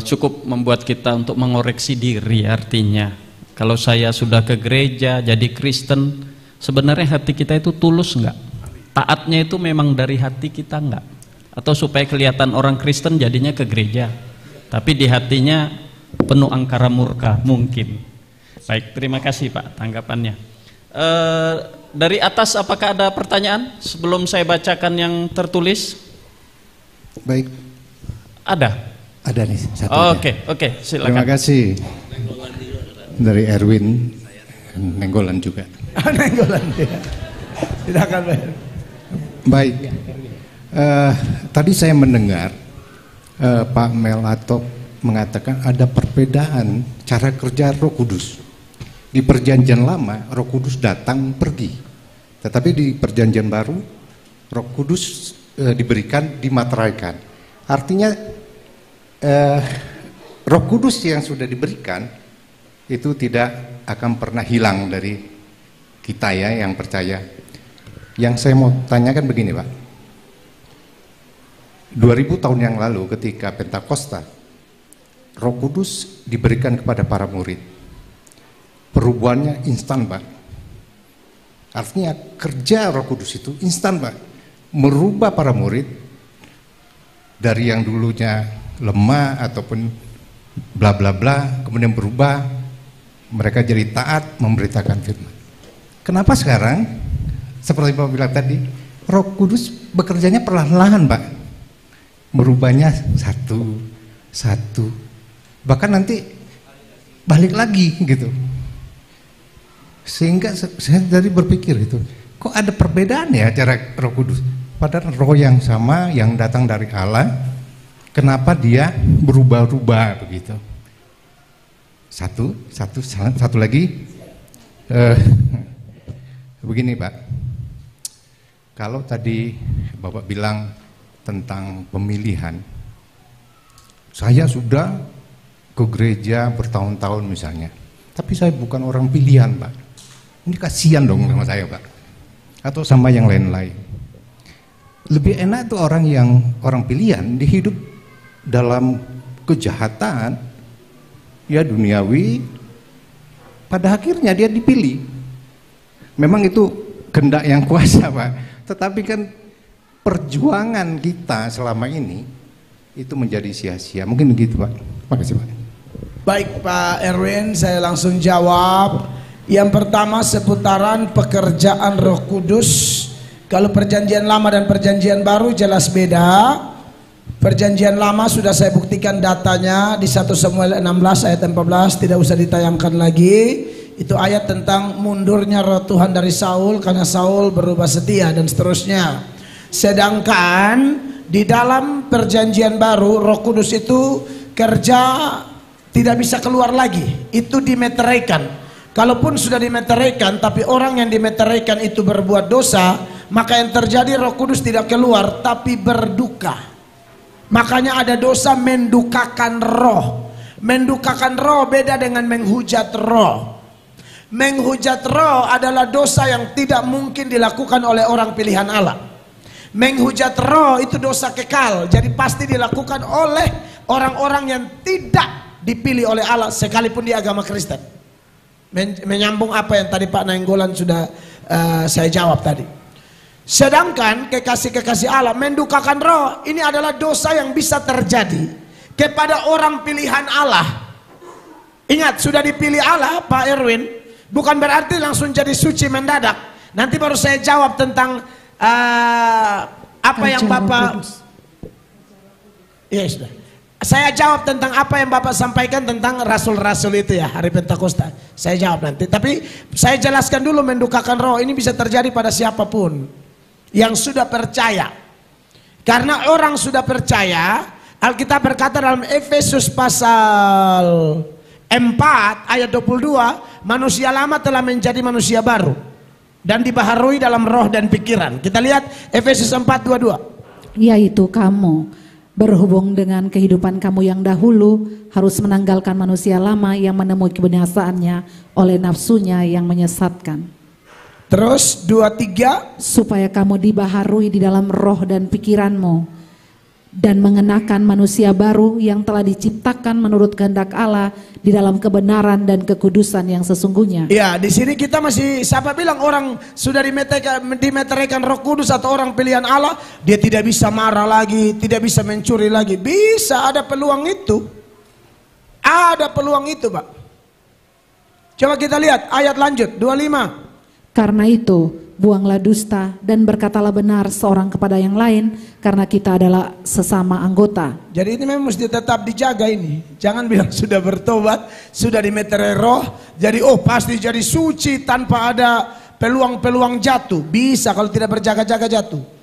Speaker 2: cukup membuat kita untuk mengoreksi diri. Artinya kalau saya sudah ke gereja jadi Kristen, sebenarnya hati kita itu tulus enggak? Taatnya itu memang dari hati kita enggak? Atau supaya kelihatan orang Kristen jadinya ke gereja, tapi di hatinya penuh angkara murka mungkin. Baik, terima kasih Pak tanggapannya. Dari atas apakah ada pertanyaan sebelum saya bacakan yang tertulis?
Speaker 5: Baik.
Speaker 2: Ada?
Speaker 5: Ada nih satu.
Speaker 2: Oke, silakan.
Speaker 5: Terima kasih. Dari Erwin Nenggolan juga.
Speaker 3: Nenggolan ya. Silakan Pak.
Speaker 5: Baik. Tadi saya mendengar Pak Melato mengatakan ada perbedaan cara kerja Roh Kudus. Di perjanjian lama Roh Kudus datang pergi, tetapi di perjanjian baru Roh Kudus diberikan, dimateraikan. Artinya Roh Kudus yang sudah diberikan itu tidak akan pernah hilang dari kita ya yang percaya. Yang saya mau tanyakan begini Pak, 2000 tahun yang lalu ketika Pentakosta, Roh Kudus diberikan kepada para murid. Perubahannya instan Pak. Artinya kerja Roh Kudus itu instan Pak. Merubah para murid dari yang dulunya lemah ataupun bla bla bla, kemudian berubah, mereka jadi taat memberitakan firman. Kenapa sekarang seperti Bapak bilang tadi, Roh Kudus bekerjanya perlahan-lahan Pak. Merubahnya satu, bahkan nanti balik lagi gitu. Sehingga saya dari berpikir itu, kok ada perbedaan ya cara Roh Kudus? Padahal roh yang sama yang datang dari Allah, kenapa dia berubah-ubah begitu? Satu lagi, begini Pak, kalau tadi Bapak bilang tentang pemilihan, saya sudah ke gereja bertahun-tahun misalnya, tapi saya bukan orang pilihan Pak. Ini kasihan dong sama saya Pak, atau sama yang lain-lain. Lebih enak tuh orang pilihan dihidup dalam kejahatan ya duniawi, pada akhirnya dia dipilih. Memang itu kehendak yang kuasa Pak, tetapi kan perjuangan kita selama ini itu menjadi sia-sia. Mungkin begitu Pak. Terima kasih Pak.
Speaker 3: Baik Pak Erwin, saya langsung jawab. Yang pertama seputaran pekerjaan Roh Kudus Kalau perjanjian lama dan perjanjian baru jelas beda. Perjanjian lama sudah saya buktikan datanya di 1 Samuel 16 ayat 14, tidak usah ditayangkan lagi. Itu ayat tentang mundurnya roh Tuhan dari Saul karena Saul berubah setia dan seterusnya. Sedangkan di dalam perjanjian baru Roh Kudus itu kerja tidak bisa keluar lagi. Itu dimeteraikan. Kalaupun sudah dimeteraikan tapi orang yang dimeteraikan itu berbuat dosa, maka yang terjadi Roh Kudus tidak keluar tapi berduka. Makanya ada dosa mendukakan roh. Mendukakan roh beda dengan menghujat roh. Menghujat roh adalah dosa yang tidak mungkin dilakukan oleh orang pilihan Allah. Menghujat roh itu dosa kekal, jadi pasti dilakukan oleh orang-orang yang tidak dipilih oleh Allah sekalipun di agama Kristen. Menyambung apa yang tadi Pak Nainggolan sudah saya jawab tadi. Sedangkan kekasih-kekasih Allah mendukakan roh ini adalah dosa yang bisa terjadi kepada orang pilihan Allah. Ingat, sudah dipilih Allah Pak Erwin, bukan berarti langsung jadi suci mendadak. Nanti baru saya jawab tentang apa yang Bapak, ya sudah. Saya jawab tentang apa yang Bapak sampaikan tentang rasul-rasul itu ya, hari Pentakosta. Saya jawab nanti. Tapi saya jelaskan dulu mendukakan roh ini bisa terjadi pada siapapun yang sudah percaya. Karena orang sudah percaya, Alkitab berkata dalam Efesus pasal 4 ayat 22, manusia lama telah menjadi manusia baru dan dibaharui dalam roh dan pikiran. Kita lihat Efesus 4:22.
Speaker 4: Yaitu kamu berhubung dengan kehidupan kamu yang dahulu harus menanggalkan manusia lama yang menemui kebinasaannya oleh nafsunya yang menyesatkan.
Speaker 3: Terus 23,
Speaker 4: supaya kamu dibaharui di dalam roh dan pikiranmu dan mengenakan manusia baru yang telah diciptakan menurut kehendak Allah di dalam kebenaran dan kekudusan yang sesungguhnya.
Speaker 3: Ya, di sini kita masih, siapa bilang orang sudah dimeteraikan Roh Kudus atau orang pilihan Allah, dia tidak bisa marah lagi, tidak bisa mencuri lagi. Bisa, ada peluang itu. Ada peluang itu, Pak. Coba kita lihat ayat lanjut 25.
Speaker 4: Karena itu, buanglah dusta dan berkatalah benar seorang kepada yang lain, karena kita adalah sesama anggota.
Speaker 3: Jadi ini memang mesti tetap dijaga ini. Jangan bilang sudah bertobat, sudah dimeterai roh, jadi oh pasti jadi suci tanpa ada peluang-peluang jatuh. Bisa kalau tidak berjaga-jaga jatuh.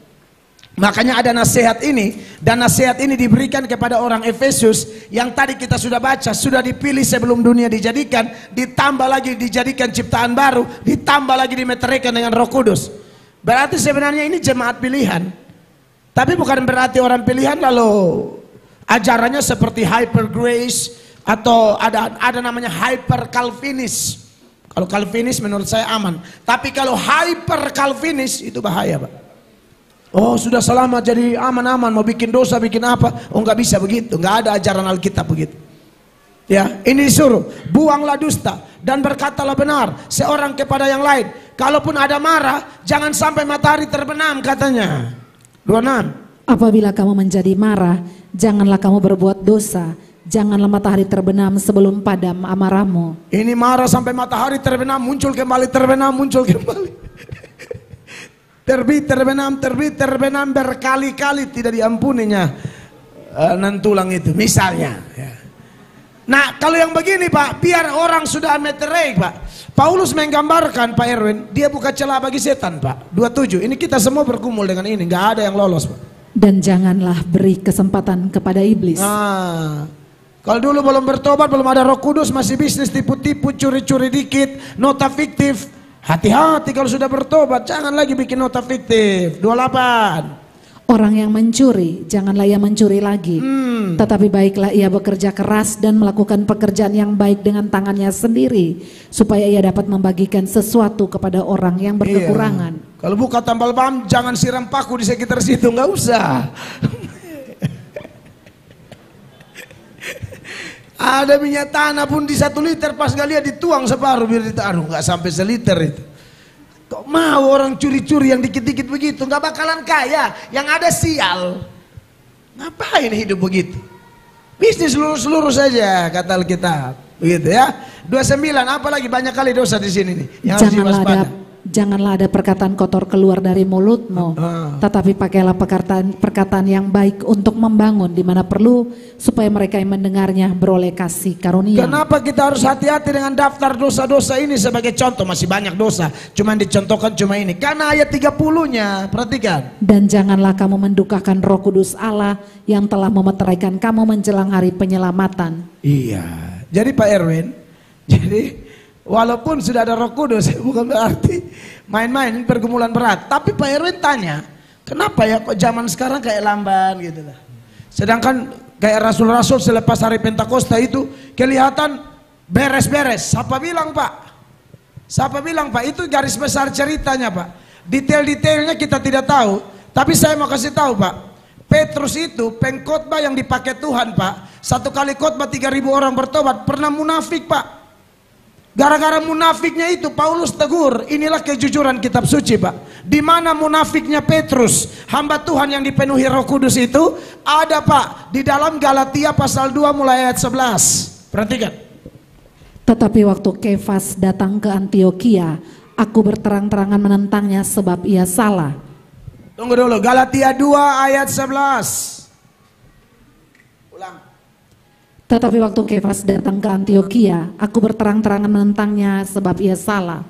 Speaker 3: Makanya ada nasihat ini, dan nasihat ini diberikan kepada orang Efesus yang tadi kita sudah baca, sudah dipilih sebelum dunia dijadikan, ditambah lagi dijadikan ciptaan baru, ditambah lagi dimeteraikan dengan Roh Kudus. Berarti sebenarnya ini jemaat pilihan. Tapi bukan berarti orang pilihan lalu ajarannya seperti hyper grace atau ada namanya hyper Calvinis. Kalau Calvinis menurut saya aman, tapi kalau hyper Calvinis itu bahaya, Pak. Oh sudah selamat jadi aman-aman, mau bikin dosa bikin apa? Oh nggak bisa begitu, nggak ada ajaran Alkitab begitu. Ya, ini disuruh buanglah dusta dan berkatalah benar seorang kepada yang lain. Kalaupun ada marah, jangan sampai matahari terbenam katanya. 26.
Speaker 4: Apabila kamu menjadi marah, janganlah kamu berbuat dosa. Janganlah matahari terbenam sebelum padam amarahmu.
Speaker 3: Ini marah sampai matahari terbenam, muncul kembali terbenam, muncul kembali. Terbit terbenam berkali-kali tidak diampuninya nantulang itu misalnya ya. Nah kalau yang begini Pak, biar orang sudah meterai Pak. Paulus menggambarkan Pak Erwin, dia buka celah bagi setan Pak. 27, ini kita semua bergumul dengan ini, nggak ada yang lolos Pak.
Speaker 4: Dan janganlah beri kesempatan kepada iblis.
Speaker 3: Nah, kalau dulu belum bertobat, belum ada Roh Kudus, masih bisnis tipu-tipu, curi-curi dikit, nota fiktif. Hati-hati kalau sudah bertobat, jangan lagi bikin nota fiktif. 28.
Speaker 4: Orang yang mencuri, janganlah ia mencuri lagi. Tetapi baiklah ia bekerja keras dan melakukan pekerjaan yang baik dengan tangannya sendiri, supaya ia dapat membagikan sesuatu kepada orang yang berkekurangan.
Speaker 3: Iya. Kalau buka tambal ban, jangan siram paku di sekitar situ, nggak usah. Ada minyak tanah pun di 1 liter, pas gak lihat dituang separuh biar ditaruh, nggak sampai 1 liter itu. Kok mau orang curi-curi yang dikit-dikit begitu, nggak bakalan kaya, yang ada sial. Ngapain hidup begitu? Bisnis lurus-lurus saja kata Alkitab, begitu ya. 29, apalagi banyak kali dosa di sini nih yang harus diwaspada.
Speaker 4: janganlah ada perkataan kotor keluar dari mulutmu, tetapi pakailah perkataan yang baik untuk membangun di mana perlu, supaya mereka yang mendengarnya beroleh kasih karunia.
Speaker 3: Kenapa kita harus hati-hati dengan daftar dosa-dosa ini sebagai contoh? Masih banyak dosa, cuma dicontohkan cuma ini. Karena ayat 30-nya, perhatikan.
Speaker 4: Dan janganlah kamu mendukakan Roh Kudus Allah yang telah memeteraikan kamu menjelang hari penyelamatan.
Speaker 3: Iya, jadi Pak Erwin, jadi walaupun sudah ada Roh Kudus, bukan berarti main-main pergumulan berat. Tapi Pak Erwin tanya, kenapa ya kok zaman sekarang kayak lamban gitu lah. Sedangkan kayak rasul-rasul selepas hari Pentakosta itu kelihatan beres-beres. Siapa bilang Pak? Siapa bilang Pak? Itu garis besar ceritanya Pak. Detail-detailnya kita tidak tahu. Tapi saya mau kasih tahu Pak. Petrus itu pengkhotbah yang dipakai Tuhan Pak. Satu kali khotbah 3.000 orang bertobat, pernah munafik Pak. Gara-gara munafiknya itu Paulus tegur, inilah kejujuran kitab suci Pak. Di mana munafiknya Petrus, hamba Tuhan yang dipenuhi Roh Kudus itu ada Pak di dalam Galatia pasal 2 mulai ayat 11. Perhatikan.
Speaker 4: Tetapi waktu Kefas datang ke Antiokhia, aku berterang-terangan menentangnya sebab ia salah.
Speaker 3: Tunggu dulu, Galatia 2 ayat 11. Ulang.
Speaker 4: Tetapi waktu Kefas datang ke Antiokhia, aku berterang-terangan menentangnya sebab ia salah.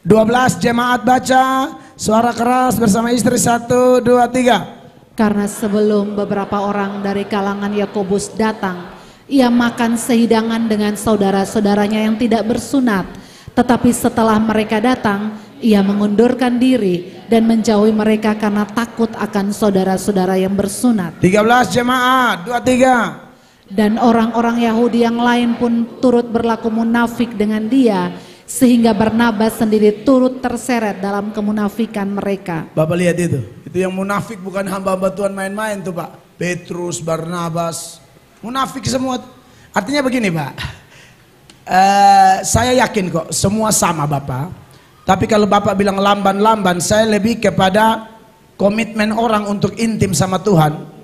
Speaker 3: 12 jemaat baca, suara keras bersama istri 1, 2, 3.
Speaker 4: Karena sebelum beberapa orang dari kalangan Yakobus datang, ia makan sehidangan dengan saudara-saudaranya yang tidak bersunat. Tetapi setelah mereka datang, ia mengundurkan diri dan menjauhi mereka karena takut akan saudara-saudara yang bersunat.
Speaker 3: 13 jemaat, 2, 3.
Speaker 4: Dan orang-orang Yahudi yang lain pun turut berlaku munafik dengan dia, sehingga Barnabas sendiri turut terseret dalam kemunafikan mereka.
Speaker 3: Bapak lihat itu yang munafik bukan hamba-hamba Tuhan main-main tuh Pak. Petrus, Barnabas, munafik semua. Artinya begini Pak, saya yakin kok semua sama Bapak. Tapi kalau Bapak bilang lamban-lamban, saya lebih kepada komitmen orang untuk intim sama Tuhan.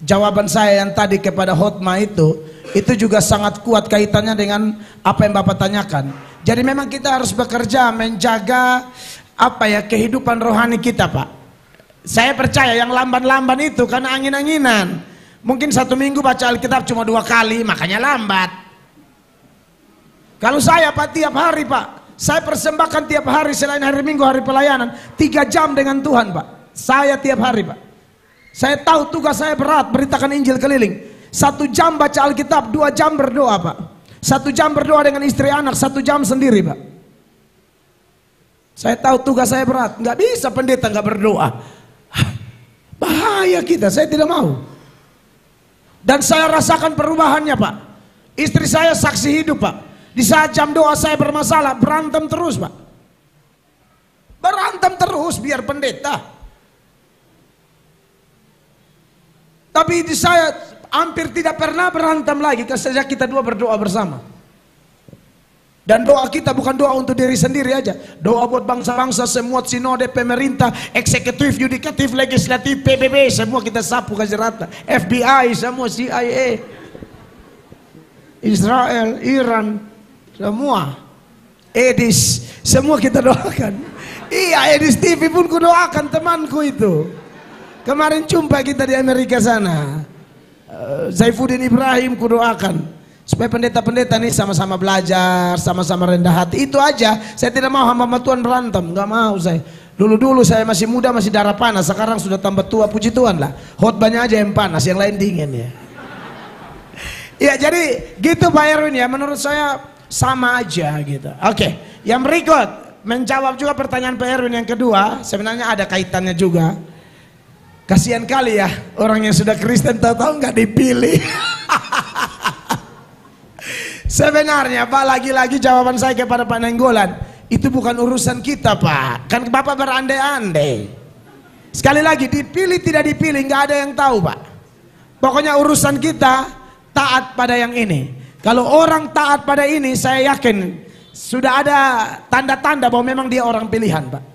Speaker 3: Jawaban saya yang tadi kepada Hotma itu juga sangat kuat kaitannya dengan apa yang Bapak tanyakan. Jadi memang kita harus bekerja menjaga kehidupan rohani kita Pak. Saya percaya yang lamban-lamban itu karena angin-anginan. Mungkin 1 minggu baca Alkitab cuma 2 kali, makanya lambat. Kalau saya Pak tiap hari Pak, saya persembahkan tiap hari selain hari Minggu, hari pelayanan 3 jam dengan Tuhan Pak. Saya tiap hari Pak. Saya tahu tugas saya berat, beritakan Injil keliling. 1 jam baca Alkitab, 2 jam berdoa Pak. 1 jam berdoa dengan istri anak, 1 jam sendiri Pak. Saya tahu tugas saya berat, nggak bisa pendeta nggak berdoa. Bahaya kita, saya tidak mau. Dan saya rasakan perubahannya Pak. Istri saya saksi hidup Pak. Di saat jam doa saya bermasalah, berantem terus Pak. Berantem terus biar pendeta. Tapi saya hampir tidak pernah berantem lagi sejak kita dua berdoa bersama. Dan doa kita bukan doa untuk diri sendiri aja. Doa buat bangsa-bangsa, semua sinode, pemerintah, eksekutif, yudikatif, legislatif, PBB, semua kita sapu kasih rata. FBI, semua CIA, Israel, Iran, semua. Edis, semua kita doakan. Iya, Edis TV pun kudoakan temanku itu. Kemarin jumpa kita di Amerika sana. Zaifuddin Ibrahim kudoakan supaya pendeta-pendeta nih sama-sama belajar, sama-sama rendah hati. Itu aja. Saya tidak mau hamba Tuhan berantem, nggak mau saya. Dulu-dulu saya masih muda, masih darah panas. Sekarang sudah tambah tua, puji Tuhan lah. Khotbahnya aja yang panas, yang lain dingin ya. Ya jadi gitu Pak Erwin ya. Menurut saya sama aja gitu. Oke, yang berikut menjawab juga pertanyaan Pak Erwin yang kedua. Sebenarnya ada kaitannya juga. Kasihan kali ya orang yang sudah Kristen tahu-tahu nggak dipilih. Sebenarnya Pak, lagi-lagi jawaban saya kepada Pak Nenggolan, itu bukan urusan kita Pak. Kan Bapak berandai-andai. Sekali lagi, dipilih tidak dipilih nggak ada yang tahu Pak. Pokoknya urusan kita taat pada yang ini. Kalau orang taat pada ini, saya yakin sudah ada tanda-tanda bahwa memang dia orang pilihan Pak.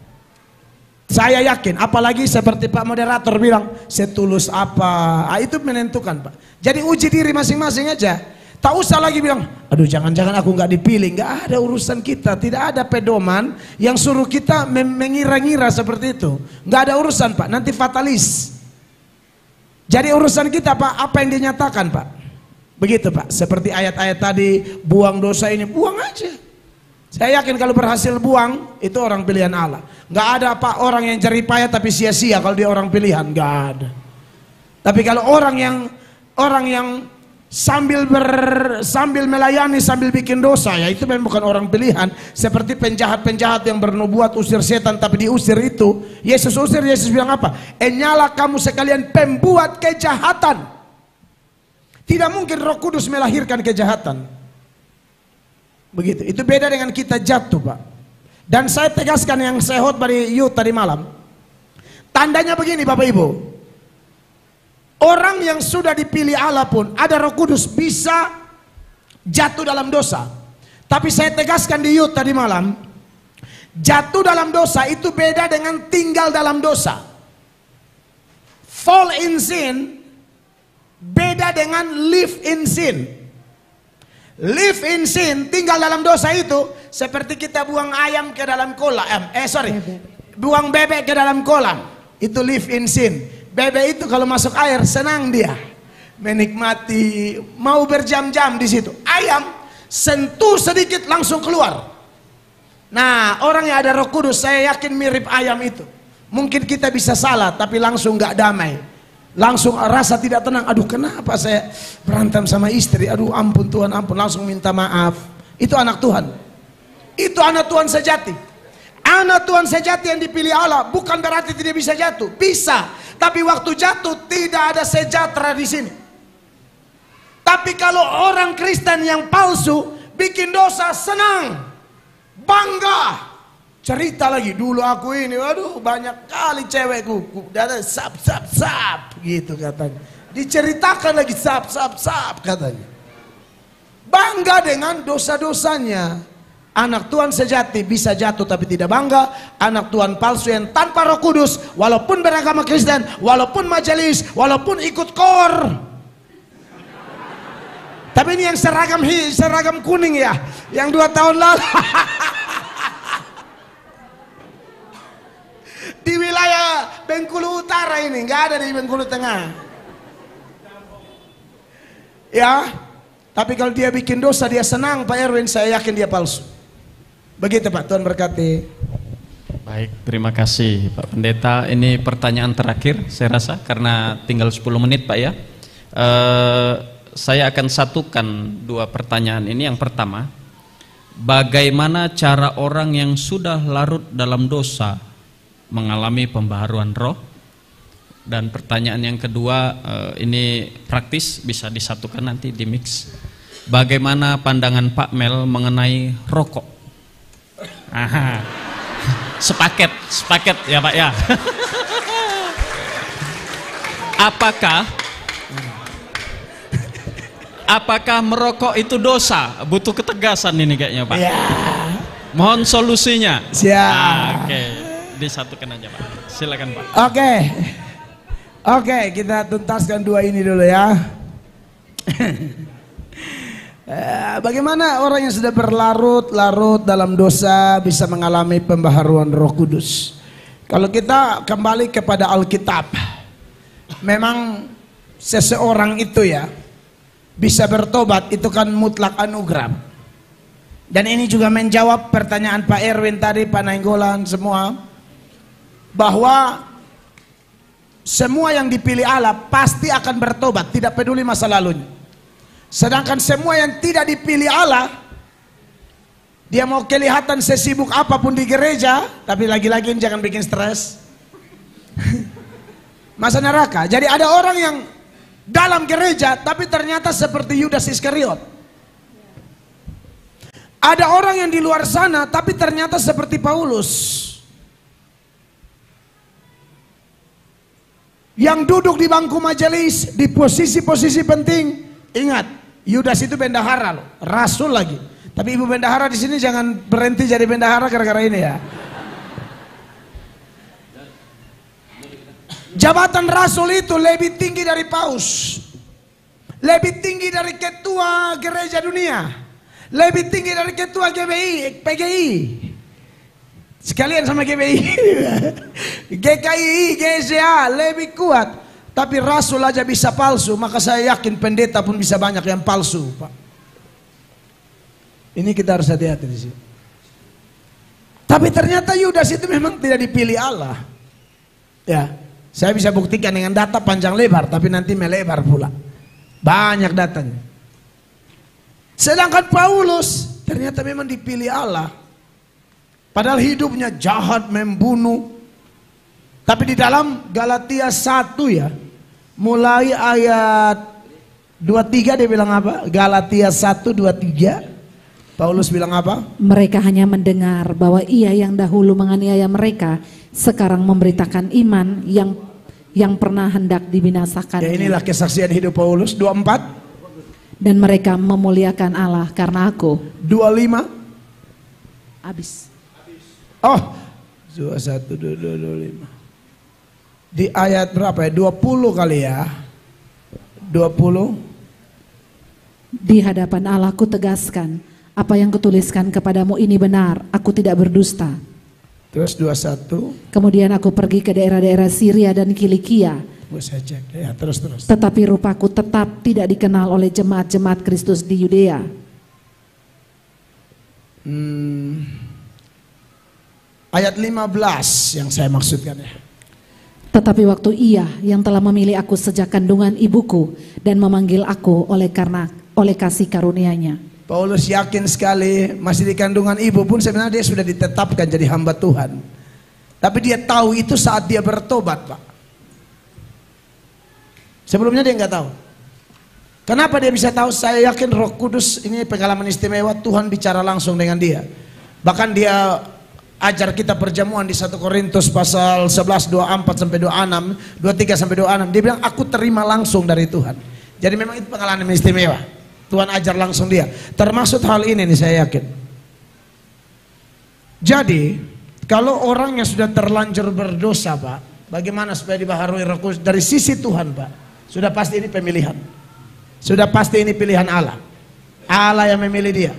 Speaker 3: Saya yakin, apalagi seperti Pak moderator bilang, setulus apa, itu menentukan Pak. Jadi uji diri masing-masing aja. Tak usah lagi bilang, aduh jangan-jangan aku nggak dipilih. Nggak ada urusan kita. Tidak ada pedoman yang suruh kita mengira-ngira seperti itu. Nggak ada urusan Pak, nanti fatalis. Jadi urusan kita Pak, apa yang dinyatakan Pak. Begitu Pak, seperti ayat-ayat tadi, buang dosa ini, buang aja. Saya yakin kalau berhasil buang, itu orang pilihan Allah. Nggak ada Pak orang yang jerih payah tapi sia-sia kalau dia orang pilihan, nggak ada. Tapi kalau orang yang sambil melayani sambil bikin dosa, ya itu memang bukan orang pilihan. Seperti penjahat-penjahat yang bernubuat usir setan tapi diusir itu. Yesus usir, Yesus bilang apa? Enyalah kamu sekalian pembuat kejahatan. Tidak mungkin Roh Kudus melahirkan kejahatan. Begitu. Itu beda dengan kita jatuh Pak. Dan saya tegaskan yang saya khotbah di youth tadi malam. Tandanya begini Bapak Ibu. Orang yang sudah dipilih Allah pun ada Roh Kudus bisa jatuh dalam dosa. Tapi saya tegaskan di youth tadi malam, jatuh dalam dosa itu beda dengan tinggal dalam dosa. Fall in sin beda dengan live in sin. Live in sin, tinggal dalam dosa itu seperti kita buang ayam ke dalam kolam. Buang bebek ke dalam kolam. Itu live in sin. Bebek itu kalau masuk air senang dia, menikmati, mau berjam-jam di situ. Ayam sentuh sedikit langsung keluar. Nah, orang yang ada Roh Kudus saya yakin mirip ayam itu. Mungkin kita bisa salah tapi langsung nggak damai, langsung rasa tidak tenang. Aduh kenapa saya berantem sama istri? Aduh ampun Tuhan ampun, langsung minta maaf. Itu anak Tuhan. Itu anak Tuhan sejati. Anak Tuhan sejati yang dipilih Allah bukan berarti tidak bisa jatuh, bisa. Tapi waktu jatuh tidak ada sejahtera di sini. Tapi kalau orang Kristen yang palsu bikin dosa senang, bangga, cerita lagi dulu aku ini, waduh banyak kali cewekku, dada sap gitu katanya. Diceritakan lagi sap katanya. Bangga dengan dosa-dosanya. Anak Tuhan sejati bisa jatuh tapi tidak bangga. Anak Tuhan palsu yang tanpa Roh Kudus, walaupun beragama Kristen, walaupun majelis, walaupun ikut kor. Tapi ini yang seragam kuning ya, yang 2 tahun lalu. Di wilayah Bengkulu Utara ini, nggak ada di Bengkulu Tengah. Ya, tapi kalau dia bikin dosa dia senang Pak Erwin, saya yakin dia palsu. Begitu Pak, Tuhan berkati.
Speaker 2: Baik, terima kasih Pak Pendeta. Ini pertanyaan terakhir saya rasa karena tinggal 10 menit Pak ya. Saya akan satukan 2 pertanyaan ini. Yang pertama, bagaimana cara orang yang sudah larut dalam dosa mengalami pembaharuan roh? Dan pertanyaan yang kedua, ini praktis, bisa disatukan nanti di mix. Bagaimana pandangan Pak Mel mengenai rokok? Aha. Sepaket ya Pak ya. Apakah merokok itu dosa? Butuh ketegasan ini kayaknya Pak. Ya. Mohon solusinya.
Speaker 3: Siap.
Speaker 2: Oke, disatukan aja Pak. Silakan Pak.
Speaker 3: Oke, kita tuntaskan 2 ini dulu ya. Bagaimana orang yang sudah berlarut-larut dalam dosa bisa mengalami pembaharuan Roh Kudus? Kalau kita kembali kepada Alkitab, memang seseorang itu ya bisa bertobat, itu kan mutlak anugerah. Dan ini juga menjawab pertanyaan Pak Erwin tadi, Pak Nainggolan semua, bahwa semua yang dipilih Allah pasti akan bertobat, tidak peduli masa lalunya. Sedangkan semua yang tidak dipilih Allah, dia mau kelihatan sesibuk apapun di gereja, tapi lagi-lagi jangan bikin stres. Masa neraka. Jadi ada orang yang dalam gereja tapi ternyata seperti Yudas Iskariot. Ada orang yang di luar sana tapi ternyata seperti Paulus, yang duduk di bangku majelis di posisi-posisi penting. Ingat, Yudas itu bendahara loh, rasul lagi. Tapi ibu bendahara di sini jangan berhenti jadi bendahara gara-gara ini ya. Jabatan rasul itu lebih tinggi dari paus. lebih tinggi dari ketua gereja dunia, lebih tinggi dari ketua GBI, PGI, sekalian sama GBI, GKI, GSA lebih kuat. Tapi rasul aja bisa palsu, maka saya yakin pendeta pun bisa banyak yang palsu, Pak. Ini kita harus hati-hati di sini. Tapi ternyata Yudas itu memang tidak dipilih Allah. Ya, saya bisa buktikan dengan data panjang lebar, tapi nanti melebar pula. Banyak datanya. Sedangkan Paulus ternyata memang dipilih Allah. Padahal hidupnya jahat, membunuh. Tapi di dalam Galatia 1 ya, mulai ayat 23 dia bilang apa? Galatia 1:23. Paulus bilang apa?
Speaker 4: Mereka hanya mendengar bahwa ia yang dahulu menganiaya mereka sekarang memberitakan iman yang pernah hendak dibinasakan.
Speaker 3: Ya, inilah kesaksian hidup Paulus. 24.
Speaker 4: Dan mereka memuliakan Allah karena aku.
Speaker 3: 25.
Speaker 4: Habis.
Speaker 3: Oh, 21, 22, 25. Di ayat berapa ya? 20 kali ya. 20.
Speaker 4: Di hadapan Allah ku tegaskan, apa yang kutuliskan kepadamu ini benar, aku tidak berdusta.
Speaker 3: Terus 21.
Speaker 4: Kemudian aku pergi ke daerah-daerah Syria dan Kilikia.
Speaker 3: Saya cek ya, terus.
Speaker 4: Tetapi rupaku tetap tidak dikenal oleh jemaat-jemaat Kristus di Yudea.
Speaker 3: Ayat 15 yang saya maksudkan ya.
Speaker 4: Tetapi waktu ia yang telah memilih aku sejak kandungan ibuku dan memanggil aku oleh kasih karunia-Nya.
Speaker 3: Paulus yakin sekali masih di kandungan ibu pun sebenarnya dia sudah ditetapkan jadi hamba Tuhan. Tapi dia tahu itu saat dia bertobat, Pak. Sebelumnya dia nggak tahu. Kenapa dia bisa tahu? Saya yakin Roh Kudus ini pengalaman istimewa, Tuhan bicara langsung dengan dia. Bahkan dia ajar kita perjamuan di 1 Korintus pasal 11 24 sampai 26, 23 sampai 26. Dia bilang aku terima langsung dari Tuhan. Jadi memang itu pengalaman istimewa. Tuhan ajar langsung dia. Termasuk hal ini nih saya yakin. Jadi kalau orang yang sudah terlanjur berdosa, Pak, bagaimana supaya dibaharui Roh Kudus? Dari sisi Tuhan, Pak, sudah pasti ini pemilihan. Sudah pasti ini pilihan Allah. Allah yang memilih dia.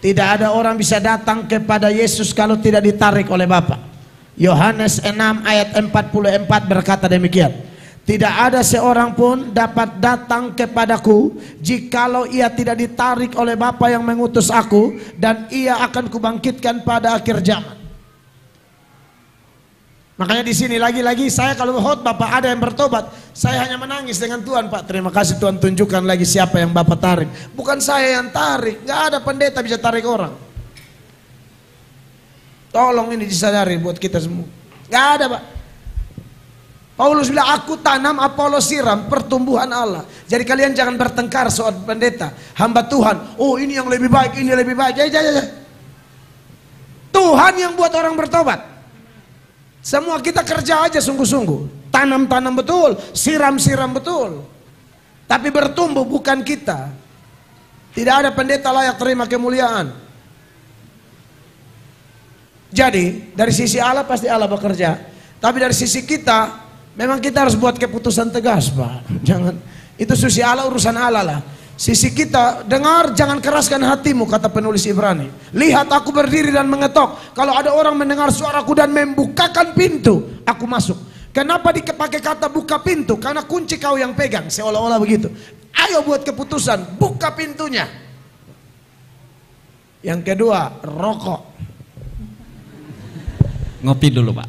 Speaker 3: Tidak ada orang bisa datang kepada Yesus kalau tidak ditarik oleh Bapa. Yohanes 6 ayat 44 berkata demikian. Tidak ada seorang pun dapat datang kepadaku jikalau ia tidak ditarik oleh Bapa yang mengutus aku, dan ia akan kubangkitkan pada akhir zaman. Makanya di sini lagi-lagi saya kalau khotbah Pak ada yang bertobat, saya hanya menangis dengan Tuhan, Pak. Terima kasih Tuhan, tunjukkan lagi siapa yang Bapak tarik. Bukan saya yang tarik, nggak ada pendeta bisa tarik orang. Tolong ini disadari buat kita semua. Nggak ada, Pak. Paulus bilang aku tanam, Apolos siram, pertumbuhan Allah. Jadi kalian jangan bertengkar soal pendeta, hamba Tuhan. Oh ini yang lebih baik, ini lebih baik. Ya. Tuhan yang buat orang bertobat. Semua kita kerja aja sungguh-sungguh. Tanam-tanam betul, siram-siram betul. Tapi bertumbuh bukan kita. Tidak ada pendeta layak terima kemuliaan. Jadi dari sisi Allah pasti Allah bekerja. Tapi dari sisi kita, memang kita harus buat keputusan tegas, Pak. Jangan, itu sisi Allah, urusan Allah lah. Sisi kita, dengar jangan keraskan hatimu, kata penulis Ibrani. Lihat aku berdiri dan mengetok. Kalau ada orang mendengar suaraku dan membukakan pintu, aku masuk. Kenapa dipakai kata buka pintu? Karena kunci kau yang pegang, seolah-olah begitu. Ayo buat keputusan, buka pintunya. Yang kedua, rokok.
Speaker 2: Ngopi dulu, Pak.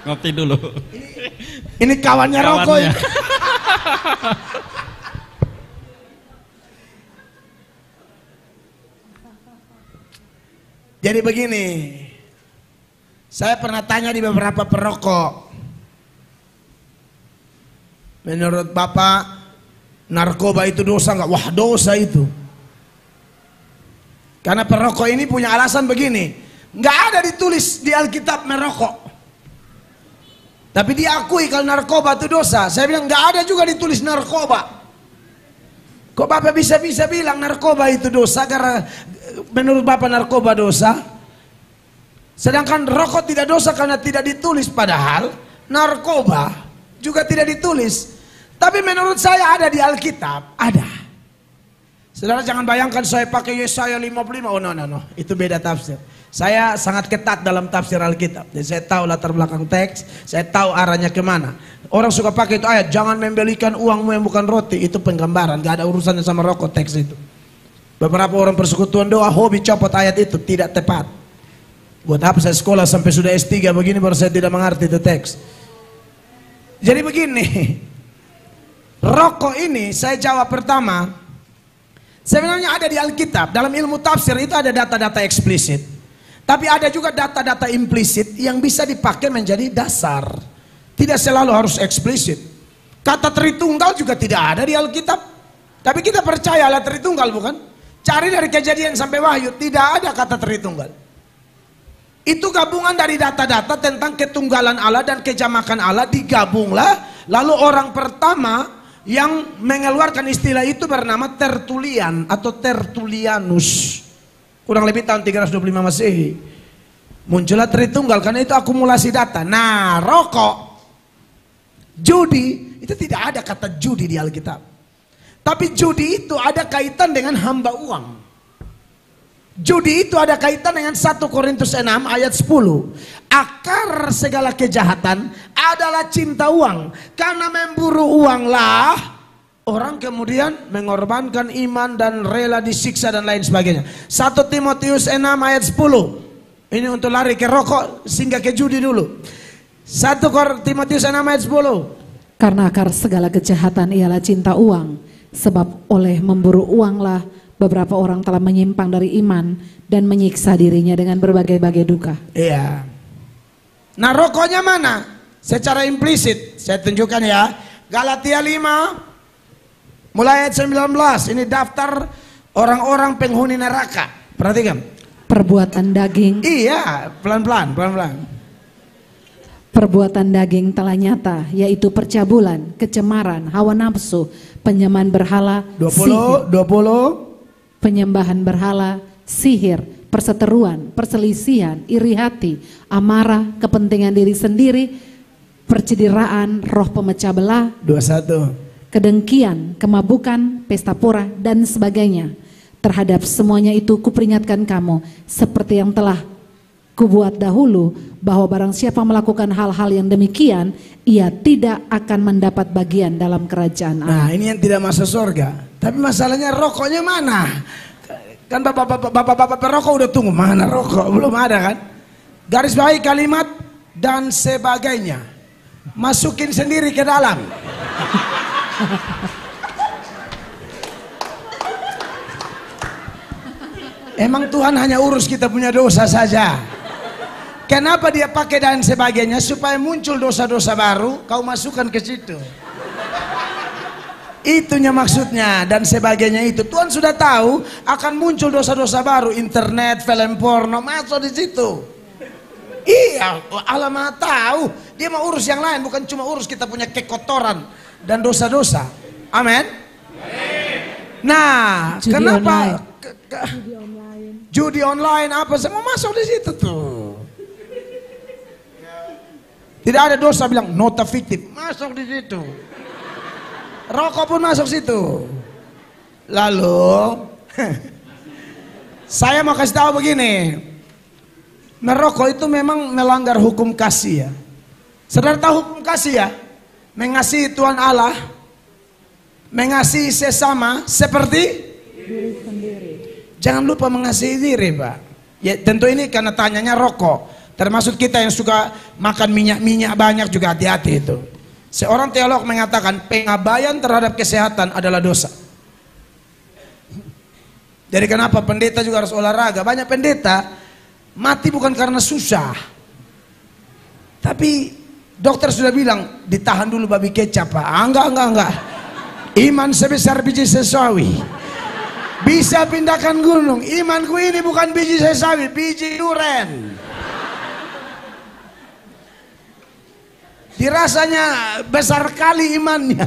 Speaker 2: Ngopi dulu.
Speaker 3: Ini kawannya rokok ini. Jadi begini, saya pernah tanya di beberapa perokok, menurut Bapak narkoba itu dosa nggak? Wah dosa itu. Karena perokok ini punya alasan begini, nggak ada ditulis di Alkitab merokok, tapi diakui kalau narkoba itu dosa. Saya bilang nggak ada juga ditulis narkoba. Kok Bapak bisa bilang narkoba itu dosa? Karena menurut Bapak narkoba dosa, sedangkan rokok tidak dosa karena tidak ditulis. Padahal narkoba juga tidak ditulis. Tapi menurut saya ada di Alkitab, ada. Saudara jangan bayangkan saya pakai Yesaya 55, oh no, itu beda tafsir. Saya sangat ketat dalam tafsir Alkitab. Jadi saya tahu latar belakang teks, saya tahu arahnya kemana. Orang suka pakai itu ayat, jangan membelikan uangmu yang bukan roti, itu penggambaran, gak ada urusannya sama rokok teks itu. Beberapa orang persekutuan doa hobi copot ayat itu, tidak tepat. Buat apa saya sekolah sampai sudah S3 begini baru saya tidak mengerti itu teks. Jadi begini, rokok ini saya jawab pertama, sebenarnya ada di Alkitab. Dalam ilmu tafsir itu ada data-data eksplisit. Tapi ada juga data-data implisit yang bisa dipakai menjadi dasar. Tidak selalu harus eksplisit. Kata Tritunggal juga tidak ada di Alkitab. Tapi kita percaya Allah Tritunggal, bukan? Cari dari Kejadian sampai Wahyu, tidak ada kata Tritunggal. Itu gabungan dari data-data tentang ketunggalan Allah dan kejamakan Allah, digabunglah. Lalu orang pertama yang mengeluarkan istilah itu bernama Tertullian atau Tertullianus. Kurang lebih tahun 325 Masehi. Muncullah Tritunggal karena itu akumulasi data. Nah, rokok, judi, itu tidak ada kata judi di Alkitab. Tapi judi itu ada kaitan dengan hamba uang. Judi itu ada kaitan dengan 1 Korintus 6 ayat 10. Akar segala kejahatan adalah cinta uang. Karena memburu uanglah orang kemudian mengorbankan iman dan rela disiksa dan lain sebagainya. 1 Timotius 6 ayat 10. Ini untuk lari ke rokok sehingga ke judi dulu. 1 Timotius 6 ayat 10.
Speaker 4: Karena akar segala kejahatan ialah cinta uang. Sebab oleh memburu uanglah beberapa orang telah menyimpang dari iman dan menyiksa dirinya dengan berbagai-bagai duka.
Speaker 3: Iya. Nah, rokoknya mana? Secara implisit saya tunjukkan ya. Galatia 5 mulai ayat 19. Ini daftar orang-orang penghuni neraka. Perhatikan.
Speaker 4: Perbuatan daging.
Speaker 3: Iya, pelan-pelan.
Speaker 4: Perbuatan daging telah nyata, yaitu percabulan, kecemaran, hawa nafsu, penyembahan berhala,
Speaker 3: 20.
Speaker 4: penyembahan berhala, sihir, perseteruan, perselisihan, iri hati, amarah, kepentingan diri sendiri, percidiraan, roh pemecah belah,
Speaker 3: 21.
Speaker 4: kedengkian, kemabukan, pesta pora, dan sebagainya. Terhadap semuanya itu kuperingatkan kamu, seperti yang telah kubuat dahulu, bahwa barang siapa melakukan hal-hal yang demikian, ia tidak akan mendapat bagian dalam kerajaan Allah.
Speaker 3: Nah, ini yang tidak masuk surga. Tapi masalahnya rokoknya mana? Kan bapak-bapak perokok udah tunggu, mana rokok? Belum ada kan? Garis bawahi kalimat dan sebagainya. Masukin sendiri ke dalam. Emang Tuhan hanya urus kita punya dosa saja. Kenapa dia pakai dan sebagainya? Supaya muncul dosa-dosa baru, kau masukkan ke situ. Itunya maksudnya, dan sebagainya itu. Tuhan sudah tahu akan muncul dosa-dosa baru, internet, film porno, masuk di situ. Iya, Allah Maha tahu. Dia mau urus yang lain, bukan cuma urus kita punya kekotoran dan dosa-dosa. Amin. Nah,
Speaker 4: Judi
Speaker 3: kenapa?
Speaker 4: online.
Speaker 3: Judi online apa? Saya mau masuk di situ tuh. Tidak ada dosa bilang nota fiktif, masuk di situ. Rokok pun masuk situ. Lalu saya mau kasih tahu begini. Merokok itu memang melanggar hukum kasih ya. Saudara tahu hukum kasih ya? Mengasihi Tuhan Allah, mengasihi sesama seperti
Speaker 4: Diri sendiri.
Speaker 3: jangan lupa mengasihi diri, Pak. Ya tentu ini karena tanyanya rokok. Termasuk kita yang suka makan minyak-minyak banyak juga hati-hati itu. Seorang teolog mengatakan pengabaian terhadap kesehatan adalah dosa. Jadi kenapa pendeta juga harus olahraga? Banyak pendeta mati bukan karena susah. Tapi dokter sudah bilang ditahan dulu babi kecap, Pak. Enggak. Iman sebesar biji sesawi. Bisa pindahkan gunung. Imanku ini bukan biji sesawi, biji duren. Dirasanya besar kali imannya.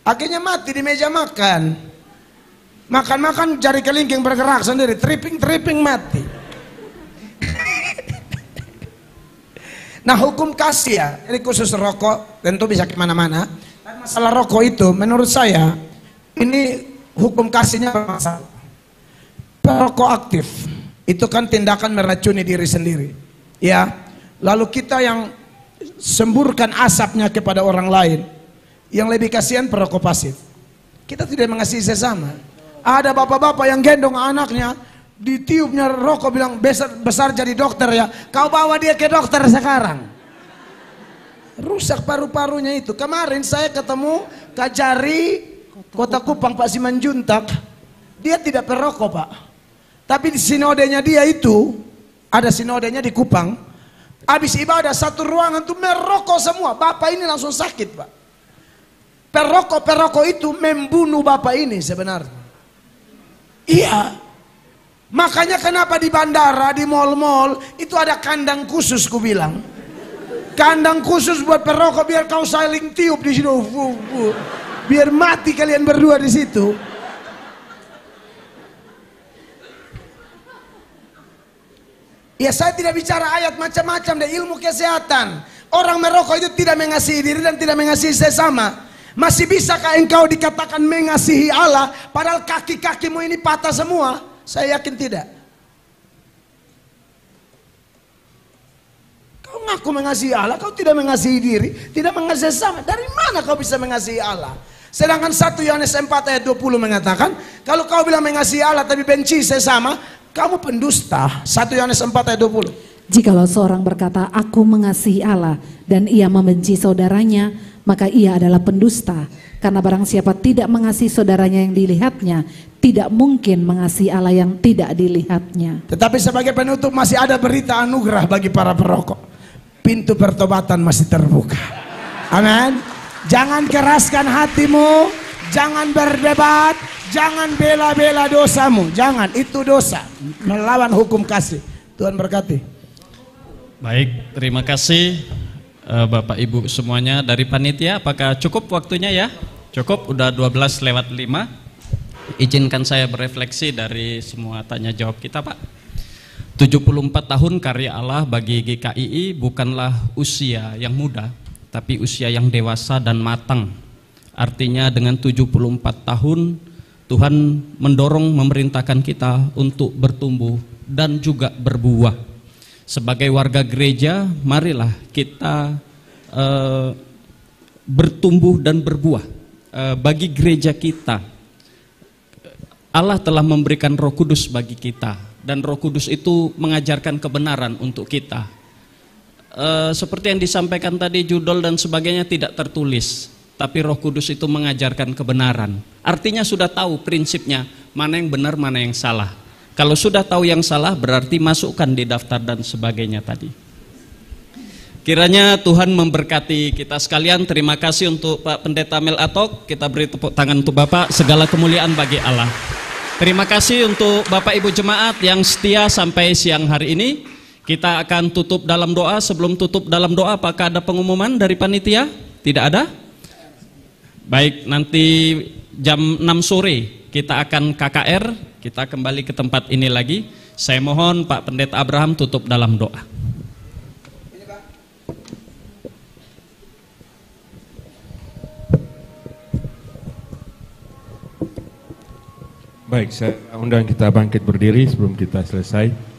Speaker 3: Akhirnya mati di meja makan. Makan-makan jari kelingking bergerak sendiri. Tripping mati. Nah hukum kasih ya, ini khusus rokok, tentu bisa kemana-mana. Masalah rokok itu menurut saya, ini hukum kasihnya bermasalah. Perokok aktif, itu kan tindakan meracuni diri sendiri. Ya, lalu kita yang semburkan asapnya kepada orang lain. Yang lebih kasihan perokok pasif. Kita tidak mengasihi sesama. Ada bapak-bapak yang gendong anaknya, ditiupnya rokok, bilang besar jadi dokter ya. Kau bawa dia ke dokter sekarang. Rusak paru-parunya itu. Kemarin saya ketemu Kajari Kota Kupang, Pak Simanjuntak. Dia tidak perokok, Pak. Tapi di sinodenya dia itu, ada sinodenya di Kupang. Habis ibadah satu ruangan tuh merokok semua. Bapak ini langsung sakit, Pak. Perokok itu membunuh bapak ini sebenarnya. Iya. Makanya kenapa di bandara, di mal-mal itu ada kandang khusus, ku bilang. Kandang khusus buat perokok biar kau saling tiup di situ. Biar mati kalian berdua di situ. Ya saya tidak bicara ayat macam-macam dan ilmu kesehatan. Orang merokok itu tidak mengasihi diri dan tidak mengasihi sesama. Masih bisakah engkau dikatakan mengasihi Allah padahal kaki-kakimu ini patah semua? Saya yakin tidak. Kau ngaku mengasihi Allah, kau tidak mengasihi diri, tidak mengasihi sesama. Dari mana kau bisa mengasihi Allah? Sedangkan 1 Yohanes 4 ayat 20 mengatakan, kalau kau bilang mengasihi Allah tapi benci sesama, kamu pendusta. 1 Yohanes 4 ayat 20.
Speaker 4: Jikalau seorang berkata, aku mengasihi Allah dan ia membenci saudaranya, maka ia adalah pendusta. Karena barang siapa tidak mengasihi saudaranya yang dilihatnya, tidak mungkin mengasihi Allah yang tidak dilihatnya.
Speaker 3: Tetapi sebagai penutup masih ada berita anugerah bagi para perokok. Pintu pertobatan masih terbuka. Amin. Jangan keraskan hatimu, jangan berdebat, jangan bela-bela dosamu. Jangan, itu dosa. Melawan hukum kasih. Tuhan berkati.
Speaker 2: Baik, terima kasih Bapak Ibu semuanya dari panitia. Apakah cukup waktunya ya? Cukup, udah 12:05. Izinkan saya berefleksi dari semua tanya jawab kita, Pak. 74 tahun karya Allah bagi GKII bukanlah usia yang muda, tapi usia yang dewasa dan matang. Artinya dengan 74 tahun Tuhan mendorong, memerintahkan kita untuk bertumbuh dan juga berbuah. Sebagai warga gereja, marilah kita bertumbuh dan berbuah. Bagi gereja kita, Allah telah memberikan Roh Kudus bagi kita, dan Roh Kudus itu mengajarkan kebenaran untuk kita. Seperti yang disampaikan tadi, judul dan sebagainya tidak tertulis, tapi Roh Kudus itu mengajarkan kebenaran. Artinya sudah tahu prinsipnya, mana yang benar, mana yang salah. Kalau sudah tahu yang salah, berarti masukkan di daftar dan sebagainya tadi. Kiranya Tuhan memberkati kita sekalian. Terima kasih untuk Pak Pendeta Mel Atok. Kita beri tepuk tangan untuk Bapak. Segala kemuliaan bagi Allah. Terima kasih untuk Bapak Ibu Jemaat yang setia sampai siang hari ini. Kita akan tutup dalam doa. Sebelum tutup dalam doa, apakah ada pengumuman dari panitia? Tidak ada? Baik, nanti jam 6 sore kita akan KKR. Kita kembali ke tempat ini lagi. Saya mohon Pak Pendeta Abraham tutup dalam doa.
Speaker 7: Baik, saya undang kita bangkit berdiri sebelum kita selesai.